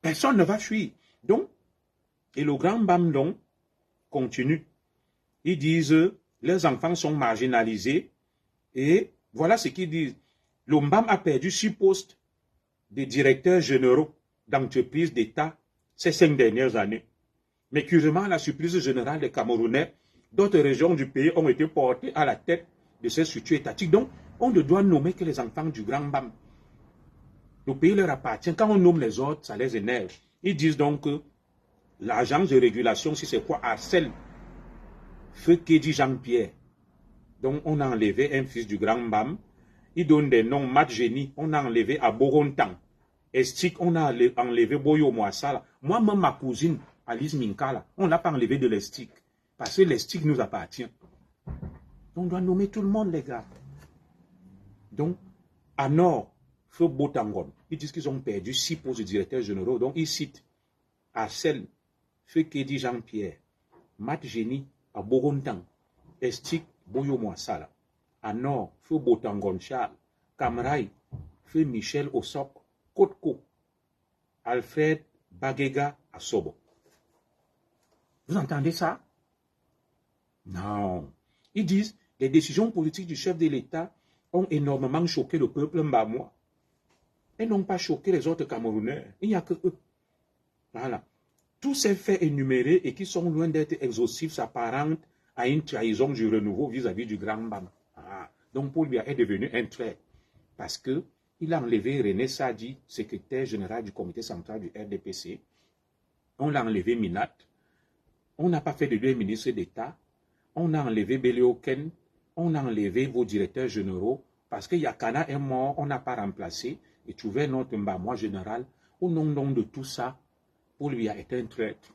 Personne ne va fuir. Donc, et le grand Bamdon continue. Ils disent, les enfants sont marginalisés. Et voilà ce qu'ils disent. Le Mbam a perdu 6 postes de directeurs généraux d'entreprises d'État ces 5 dernières années. Mais curieusement, à la surprise générale des Camerounais, d'autres régions du pays ont été portées à la tête de ces structures étatiques. Donc, on ne doit nommer que les enfants du grand Mbam. Le pays leur appartient. Quand on nomme les autres, ça les énerve. Ils disent donc que l'agence de régulation, si c'est quoi, harcèle Feu Kédi Jean-Pierre, Donc, on a enlevé un fils du grand Mbam. Il donne des noms, Mat Génie, on a enlevé à Borontan. Estik, on a enlevé Boyo Moissala. Moi-même, ma cousine, Alice Minkala, on ne l'a pas enlevé de l'Estik. Parce que l'Estik nous appartient. On doit nommer tout le monde, les gars. Donc, à Nord, Feu Botangon, ils disent qu'ils ont perdu 6 postes de directeurs généraux. Donc, ils citent Arcel, Feu Kedi Jean-Pierre, Mat Génie, à Borontan, Estik, Boyo Moissala. À Nord, Feu Botangon Charles, Kamraï, Feu Michel Osok, Kotko, Alfred Bagega Asobo. Vous entendez ça? Non. Ils disent, les décisions politiques du chef de l'État ont énormément choqué le peuple mbamois. Elles n'ont pas choqué les autres Camerounais. Il n'y a que eux. Voilà. Tous ces faits énumérés et qui sont loin d'être exhaustifs s'apparentent à une trahison du renouveau vis-à-vis du Grand Mbam. Ah. Donc Paul Biya est devenu un traître parce qu'il a enlevé René Sadi, secrétaire général du comité central du RDPC. On l'a enlevé Minat. On n'a pas fait de lui un ministre d'État. On a enlevé Béléoken. On a enlevé vos directeurs généraux parce que Yakana est mort, on n'a pas remplacé et trouvé notre Mbamois général. Au nom de tout ça, Paul Biya est un traître.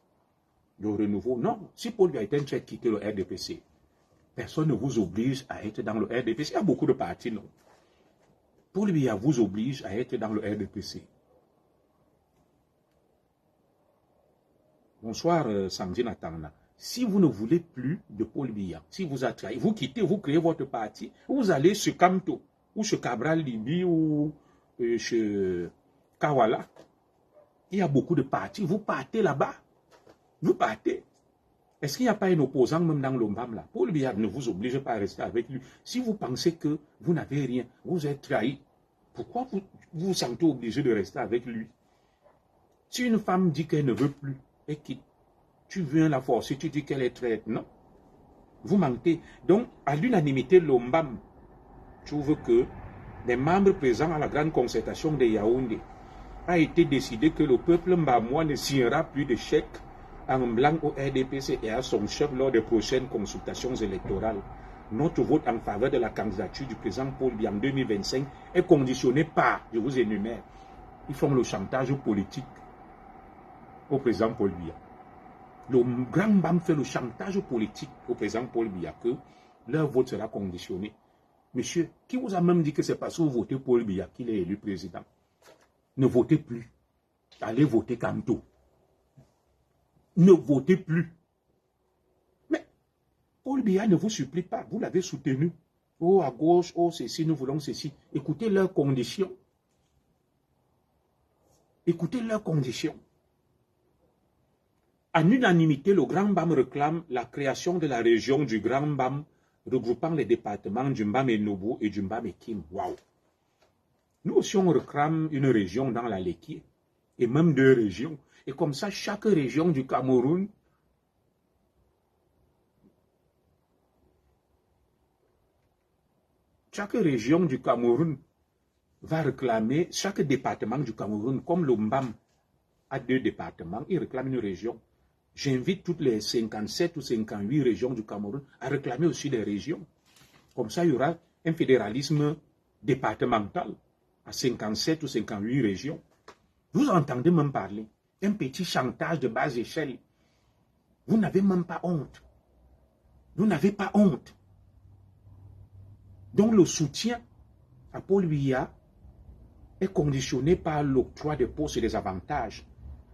Le renouveau, non. Si Paul Biya est un traître, quittez le RDPC. Personne ne vous oblige à être dans le RDPC. Il y a beaucoup de partis, non. Paul Biya vous oblige à être dans le RDPC. Bonsoir, Samdine Atangna. Si vous ne voulez plus de Paul Biya, si vous a trahi, vous quittez, vous créez votre parti, vous allez chez Kamto, ou chez Cabral Libi, ou chez Kawala. Il y a beaucoup de partis. Vous partez là-bas. Vous partez. Est-ce qu'il n'y a pas un opposant même dans l'Ombam là? Paul Biya ne vous oblige pas à rester avec lui. Si vous pensez que vous n'avez rien, vous êtes trahi, pourquoi vous vous sentez obligé de rester avec lui? Si une femme dit qu'elle ne veut plus, et quitte, tu viens la forcer, tu dis qu'elle est traître. Non. Vous mentez. Donc, à l'unanimité, l'Ombam trouve que les membres présents à la grande concertation de Yaoundé a été décidé que le peuple mbamois ne signera plus de chèques en blanc au RDPC et à son chef lors des prochaines consultations électorales. Notre vote en faveur de la candidature du président Paul Biya en 2025 est conditionné par, je vous énumère, ils font le chantage politique au président Paul Biya. Le Grand Mbam fait le chantage politique au président Paul Biya que leur vote sera conditionné. Monsieur, qui vous a même dit que c'est parce que vous votez Paul Biya qu'il est élu président? Ne votez plus. Allez voter Kamto. Ne votez plus. Mais Paul Biya ne vous supplie pas. Vous l'avez soutenu. Oh, à gauche, oh, ceci, nous voulons ceci. Écoutez leurs conditions. Écoutez leurs conditions. En unanimité, le Grand Mbam réclame la création de la région du Grand Mbam, regroupant les départements du Mbam et Nobo et du Mbam et Kim. Waouh! Nous aussi, on réclame une région dans la Léquier, et même 2 régions. Et comme ça, chaque région du Cameroun va réclamer, chaque département du Cameroun, comme le Mbam a 2 départements, il réclame une région. J'invite toutes les 57 ou 58 régions du Cameroun à réclamer aussi des régions. Comme ça, il y aura un fédéralisme départemental à 57 ou 58 régions. Vous entendez même parler. Un petit chantage de bas échelle. Vous n'avez même pas honte. Vous n'avez pas honte. Donc le soutien à Paul Biya est conditionné par l'octroi des postes et des avantages.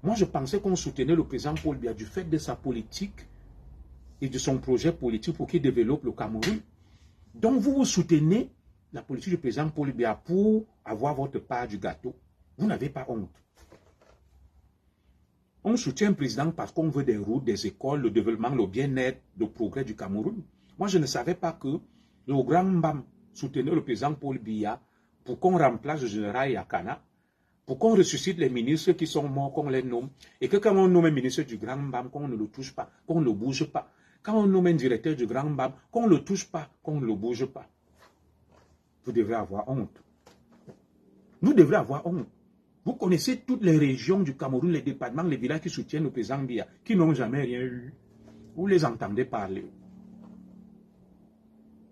Moi, je pensais qu'on soutenait le président Paul Biya du fait de sa politique et de son projet politique pour qu'il développe le Cameroun. Donc, vous soutenez la politique du président Paul Biya pour avoir votre part du gâteau. Vous n'avez pas honte. On soutient le président parce qu'on veut des routes, des écoles, le développement, le bien-être, le progrès du Cameroun. Moi, je ne savais pas que le Grand Mbam soutenait le président Paul Biya pour qu'on remplace le général Yakana, pour qu'on ressuscite les ministres qui sont morts, qu'on les nomme, et que quand on nomme un ministre du Grand Mbam, qu'on ne le touche pas, qu'on ne le bouge pas. Quand on nomme un directeur du Grand Mbam, qu'on ne le touche pas, qu'on ne le bouge pas. Vous devrez avoir honte. Vous devrez avoir honte. Vous connaissez toutes les régions du Cameroun, les départements, les villages qui soutiennent le président Biya, qui n'ont jamais rien eu. Vous les entendez parler.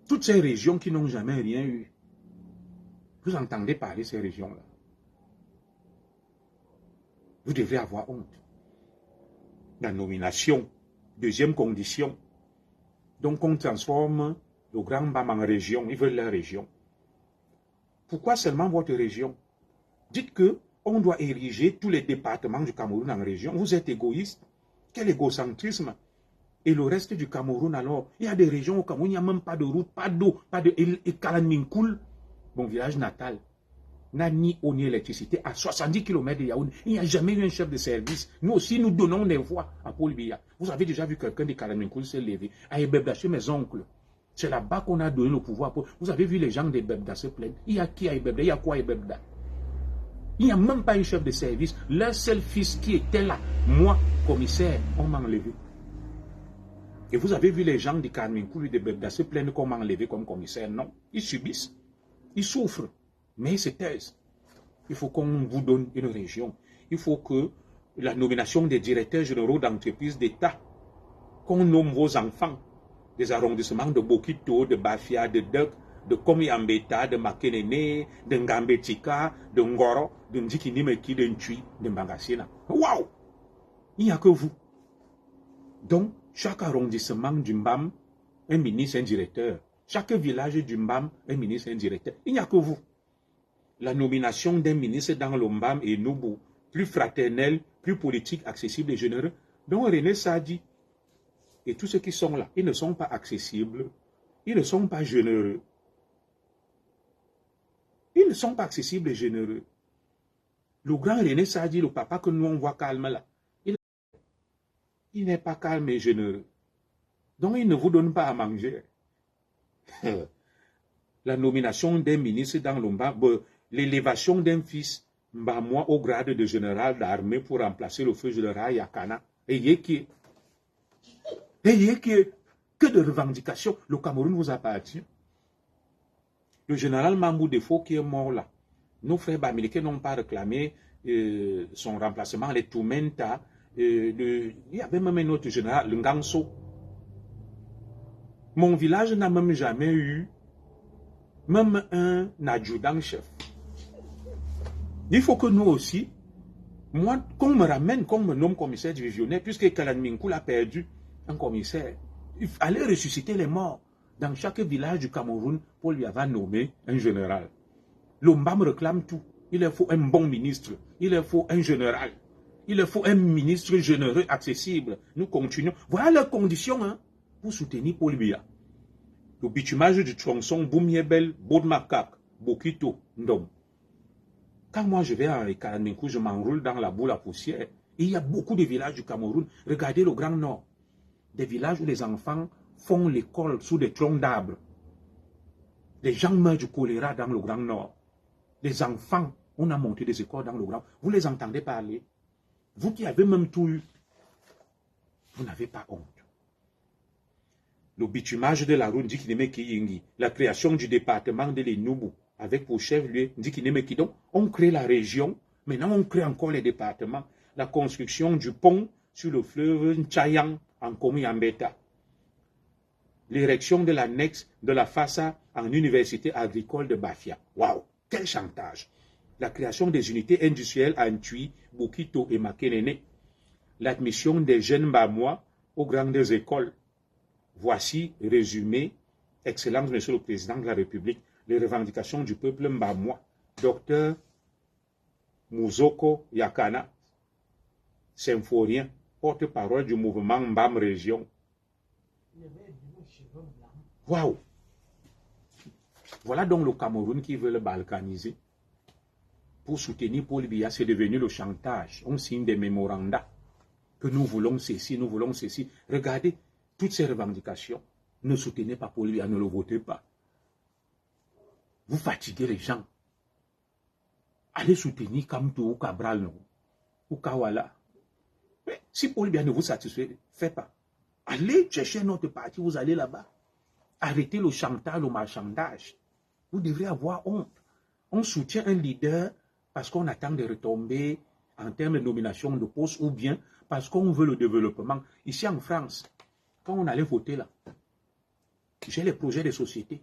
Toutes ces régions qui n'ont jamais rien eu. Vous entendez parler de ces régions-là. Vous devrez avoir honte. La nomination, deuxième condition. Donc on transforme le Grand Mbam en région. Ils veulent leur région. Pourquoi seulement votre région? Dites que on doit ériger tous les départements du Cameroun en région. Vous êtes égoïste. Quel égocentrisme. Et le reste du Cameroun alors, il y a des régions au Cameroun, il n'y a même pas de route, pas d'eau, pas de... Et Kalanminkoul, mon village natal, n'a ni eau ni électricité à 70 km de Yaoundé. Il n'y a jamais eu un chef de service. Nous aussi, nous donnons des voix à Paul Biya. Vous avez déjà vu quelqu'un de Kalanminkoul se lever à Ebebda chez mes oncles. C'est là-bas qu'on a donné le pouvoir. Vous avez vu les gens d'Ebebda se plaindre. Il y a qui à Ebebda? Il y a quoi à Ebebda? Il n'y a même pas un chef de service. Leur seul fils qui était là, moi, commissaire, on m'a enlevé. Et vous avez vu les gens de Kalanminkoul et de Ebebda se plaindre qu'on m'a enlevé comme commissaire? Non. Ils subissent. Ils souffrent. Mais ils se taisent. Il faut qu'on vous donne une région. Il faut que la nomination des directeurs généraux d'entreprises d'État, qu'on nomme vos enfants des arrondissements de Bokito, de Bafia, de Dek, de Komiambeta, de Makenene, de Ngambetika, de Ngoro, de Ndikinimeki, de Ntui, de Mbangasina. Waouh! Il n'y a que vous. Donc, chaque arrondissement du Mbam, un ministre, un directeur. Chaque village du Mbam, un ministre, un directeur. Il n'y a que vous. La nomination d'un ministre dans le Mbam et Noubou, plus fraternel, plus politique, accessible et généreux, dont René Sadi et tous ceux qui sont là, ils ne sont pas accessibles, ils ne sont pas généreux. Ils ne sont pas accessibles et généreux. Le grand René Sadi, le papa que nous on voit calme là, il n'est pas calme et généreux. Donc il ne vous donne pas à manger. La nomination d'un ministre dans le Mbam, l'élévation d'un fils Mbamwa au grade de général d'armée pour remplacer le feu général Yakana. Et Yéki. Que de revendications. Le Cameroun vous appartient. Le général Mambou Defo qui est mort là. Nos frères bamileke n'ont pas réclamé son remplacement. Les Toumenta. Il y avait même un autre général, le Nganso. Mon village n'a même jamais eu même un adjudant-chef. Il faut que nous aussi, moi, qu'on me ramène, qu'on me nomme commissaire divisionnaire, puisque Kalanminkoul a perdu un commissaire. Il fallait ressusciter les morts. Dans chaque village du Cameroun, Paul lui avait nommé un général. L'Ombam réclame tout. Il leur faut un bon ministre. Il leur faut un général. Il leur faut un ministre généreux, accessible. Nous continuons. Voilà les conditions pour soutenir Paul Biya. Le bitumage du tronçon Boumiebel, Bodmakak, Bokito, Ndom. Quand moi je vais à Kalanminkoul, je m'enroule dans la boule à poussière. Et il y a beaucoup de villages du Cameroun. Regardez le Grand Nord. Des villages où les enfants font l'école sous des troncs d'arbres. Les gens meurent du choléra dans le Grand Nord. Les enfants, on a monté des écoles dans le Grand Nord. Vous les entendez parler. Vous qui avez même tout eu, vous n'avez pas honte. Le bitumage de la route Ndikineme-Kiyingi, la création du département de l'Enoubou, avec pour chef-lieu Ndikineme-Kidon, on crée la région, maintenant on crée encore les départements. La construction du pont sur le fleuve Nchayang en Komi-Ambeta. L'érection de l'annexe de la FASA en université agricole de Bafia. Waouh, quel chantage! La création des unités industrielles à Ntui, Bokito et Makenene. L'admission des jeunes Mbamwa aux grandes écoles. Voici résumé, Excellence Monsieur le Président de la République, les revendications du peuple Mbamwa. Docteur Mouzoko Yakana, symphorien, porte-parole du mouvement Mbam Région. Waouh! Voilà donc le Cameroun qui veut le balkaniser. Pour soutenir Paul Biya, c'est devenu le chantage. On signe des mémorandas. Que nous voulons ceci, nous voulons ceci. Regardez toutes ces revendications. Ne soutenez pas Paul Biya, ne le votez pas. Vous fatiguez les gens. Allez soutenir Kamto ou Cabral ou Kawala. Mais si Paul Biya ne vous satisfait, faites pas. Allez chercher notre parti, vous allez là-bas. Arrêtez le chantage, le marchandage. Vous devrez avoir honte. On soutient un leader parce qu'on attend des retombées en termes de nomination de poste ou bien parce qu'on veut le développement. Ici en France, quand on allait voter là, j'ai les projets de société.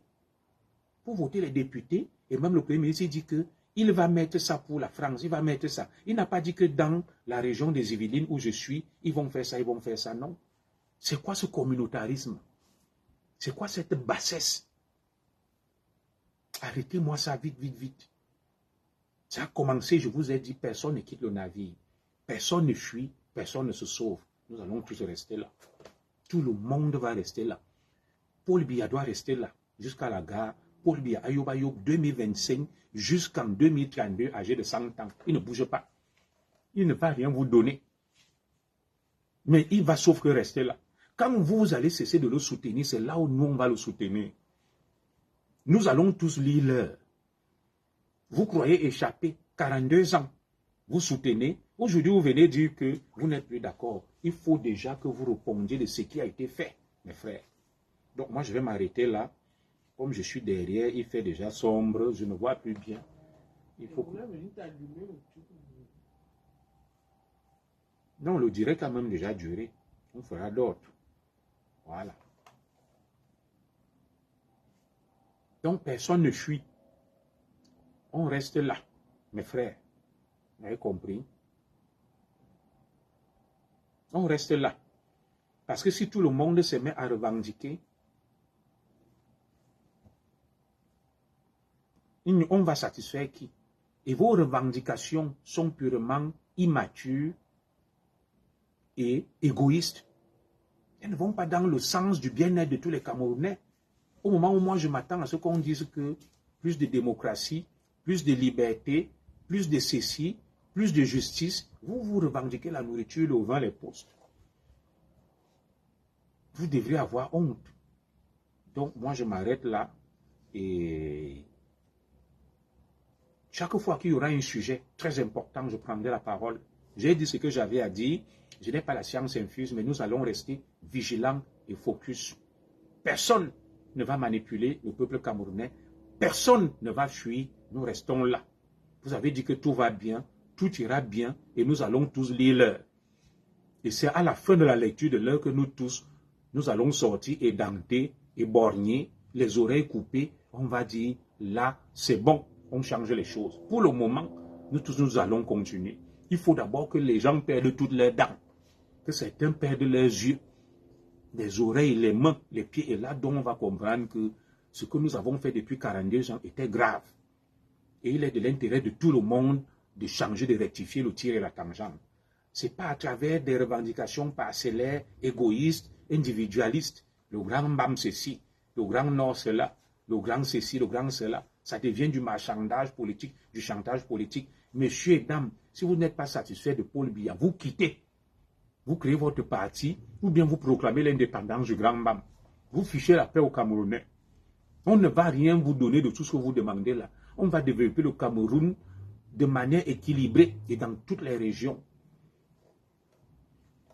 Pour voter les députés, et même le Premier ministre dit qu'il va mettre ça pour la France, il va mettre ça. Il n'a pas dit que dans la région des Yvelines où je suis, ils vont faire ça, ils vont faire ça. Non. C'est quoi ce communautarisme? C'est quoi cette bassesse? Arrêtez-moi ça vite, vite, vite. Ça a commencé, je vous ai dit, personne ne quitte le navire. Personne ne fuit, personne ne se sauve. Nous allons tous rester là. Tout le monde va rester là. Paul Biya doit rester là, jusqu'à la gare. Paul Biya, Ayoub Ayoub, 2025, jusqu'en 2032, âgé de 100 ans. Il ne bouge pas. Il ne va rien vous donner. Mais il va sauf que rester là. Quand vous allez cesser de le soutenir, c'est là où nous, on va le soutenir. Nous allons tous lire l'heure. Vous croyez échapper 42 ans. Vous soutenez. Aujourd'hui, vous venez dire que vous n'êtes plus d'accord. Il faut déjà que vous répondiez de ce qui a été fait, mes frères. Donc, moi, je vais m'arrêter là. Comme je suis derrière, il fait déjà sombre. Je ne vois plus bien. Il faut que... Non, le direct a même déjà duré. On fera d'autres. Voilà. Donc, personne ne fuit. On reste là, mes frères. Vous avez compris? On reste là. Parce que si tout le monde se met à revendiquer, on va satisfaire qui? Et vos revendications sont purement immatures et égoïstes. Elles ne vont pas dans le sens du bien-être de tous les Camerounais. Au moment où moi je m'attends à ce qu'on dise que plus de démocratie, plus de liberté, plus de ceci, plus de justice, vous revendiquez la nourriture, le vin, les postes. Vous devrez avoir honte. Donc moi je m'arrête là et chaque fois qu'il y aura un sujet très important, je prendrai la parole. J'ai dit ce que j'avais à dire. Je n'ai pas la science infuse, mais nous allons rester vigilants et focus. Personne ne va manipuler le peuple camerounais. Personne ne va fuir. Nous restons là. Vous avez dit que tout va bien, tout ira bien, et nous allons tous lire l'heure. Et c'est à la fin de la lecture de l'heure que nous tous, nous allons sortir édentés, éborgnés, les oreilles coupées. On va dire, là, c'est bon, on change les choses. Pour le moment, nous tous, nous allons continuer. Il faut d'abord que les gens perdent toutes leurs dents, que certains perdent leurs yeux, les oreilles, les mains, les pieds. Et là, donc, on va comprendre que ce que nous avons fait depuis 42 ans était grave. Et il est de l'intérêt de tout le monde de changer, de rectifier le tir et la tangente. Ce n'est pas à travers des revendications parcellaires, égoïstes, individualistes. Le grand BAM ceci, le grand Nord cela, le grand ceci, le grand cela. Ça devient du marchandage politique, du chantage politique. Messieurs et dames, si vous n'êtes pas satisfait de Paul Biya, vous quittez. Vous créez votre parti, ou bien vous proclamez l'indépendance du grand BAM. Vous fichez la paix aux Camerounais. On ne va rien vous donner de tout ce que vous demandez là. On va développer le Cameroun de manière équilibrée et dans toutes les régions.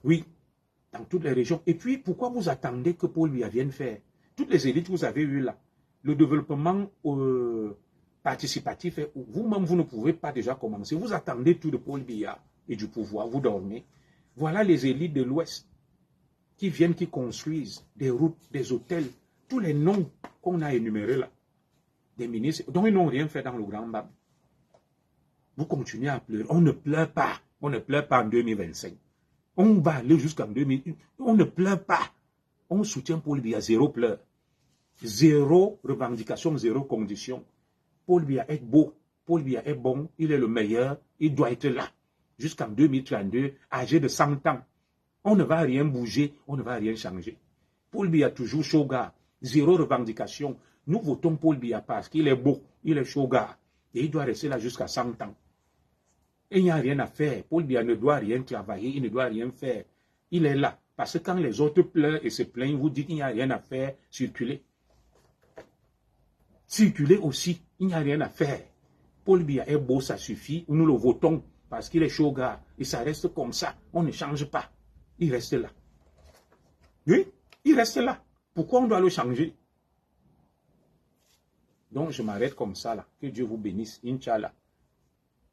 Oui, dans toutes les régions. Et puis, pourquoi vous attendez que Paul Biya vienne faire? Toutes les élites que vous avez eues là, le développement participatif, vous-même, vous ne pouvez pas déjà commencer. Vous attendez tout de Paul Biya et du pouvoir, vous dormez. Voilà les élites de l'Ouest qui viennent, qui construisent des routes, des hôtels, tous les noms qu'on a énumérés là, des ministres, dont ils n'ont rien fait dans le Grand BAM. Vous continuez à pleurer. On ne pleure pas. On ne pleure pas en 2025. On va aller jusqu'en 2001. On ne pleure pas. On soutient Paul Biya, zéro pleur. Zéro revendication, zéro condition. Paul Biya est beau. Paul Biya est bon. Il est le meilleur. Il doit être là. Jusqu'en 2032, âgé de 100 ans. On ne va rien bouger. On ne va rien changer. Paul Biya toujours shoga. Zéro revendication. Nous votons Paul Biya parce qu'il est beau. Il est shoga. Et il doit rester là jusqu'à 100 ans. Et il n'y a rien à faire. Paul Biya ne doit rien travailler, il ne doit rien faire. Il est là. Parce que quand les autres pleurent et se plaignent, vous dites qu'il n'y a rien à faire, circulez. Circulez aussi, il n'y a rien à faire. Paul Biya est beau, ça suffit. Nous le votons parce qu'il est shoga. Et ça reste comme ça. On ne change pas. Il reste là. Oui, il reste là. Pourquoi on doit le changer? Donc je m'arrête comme ça là. Que Dieu vous bénisse. Inch'Allah.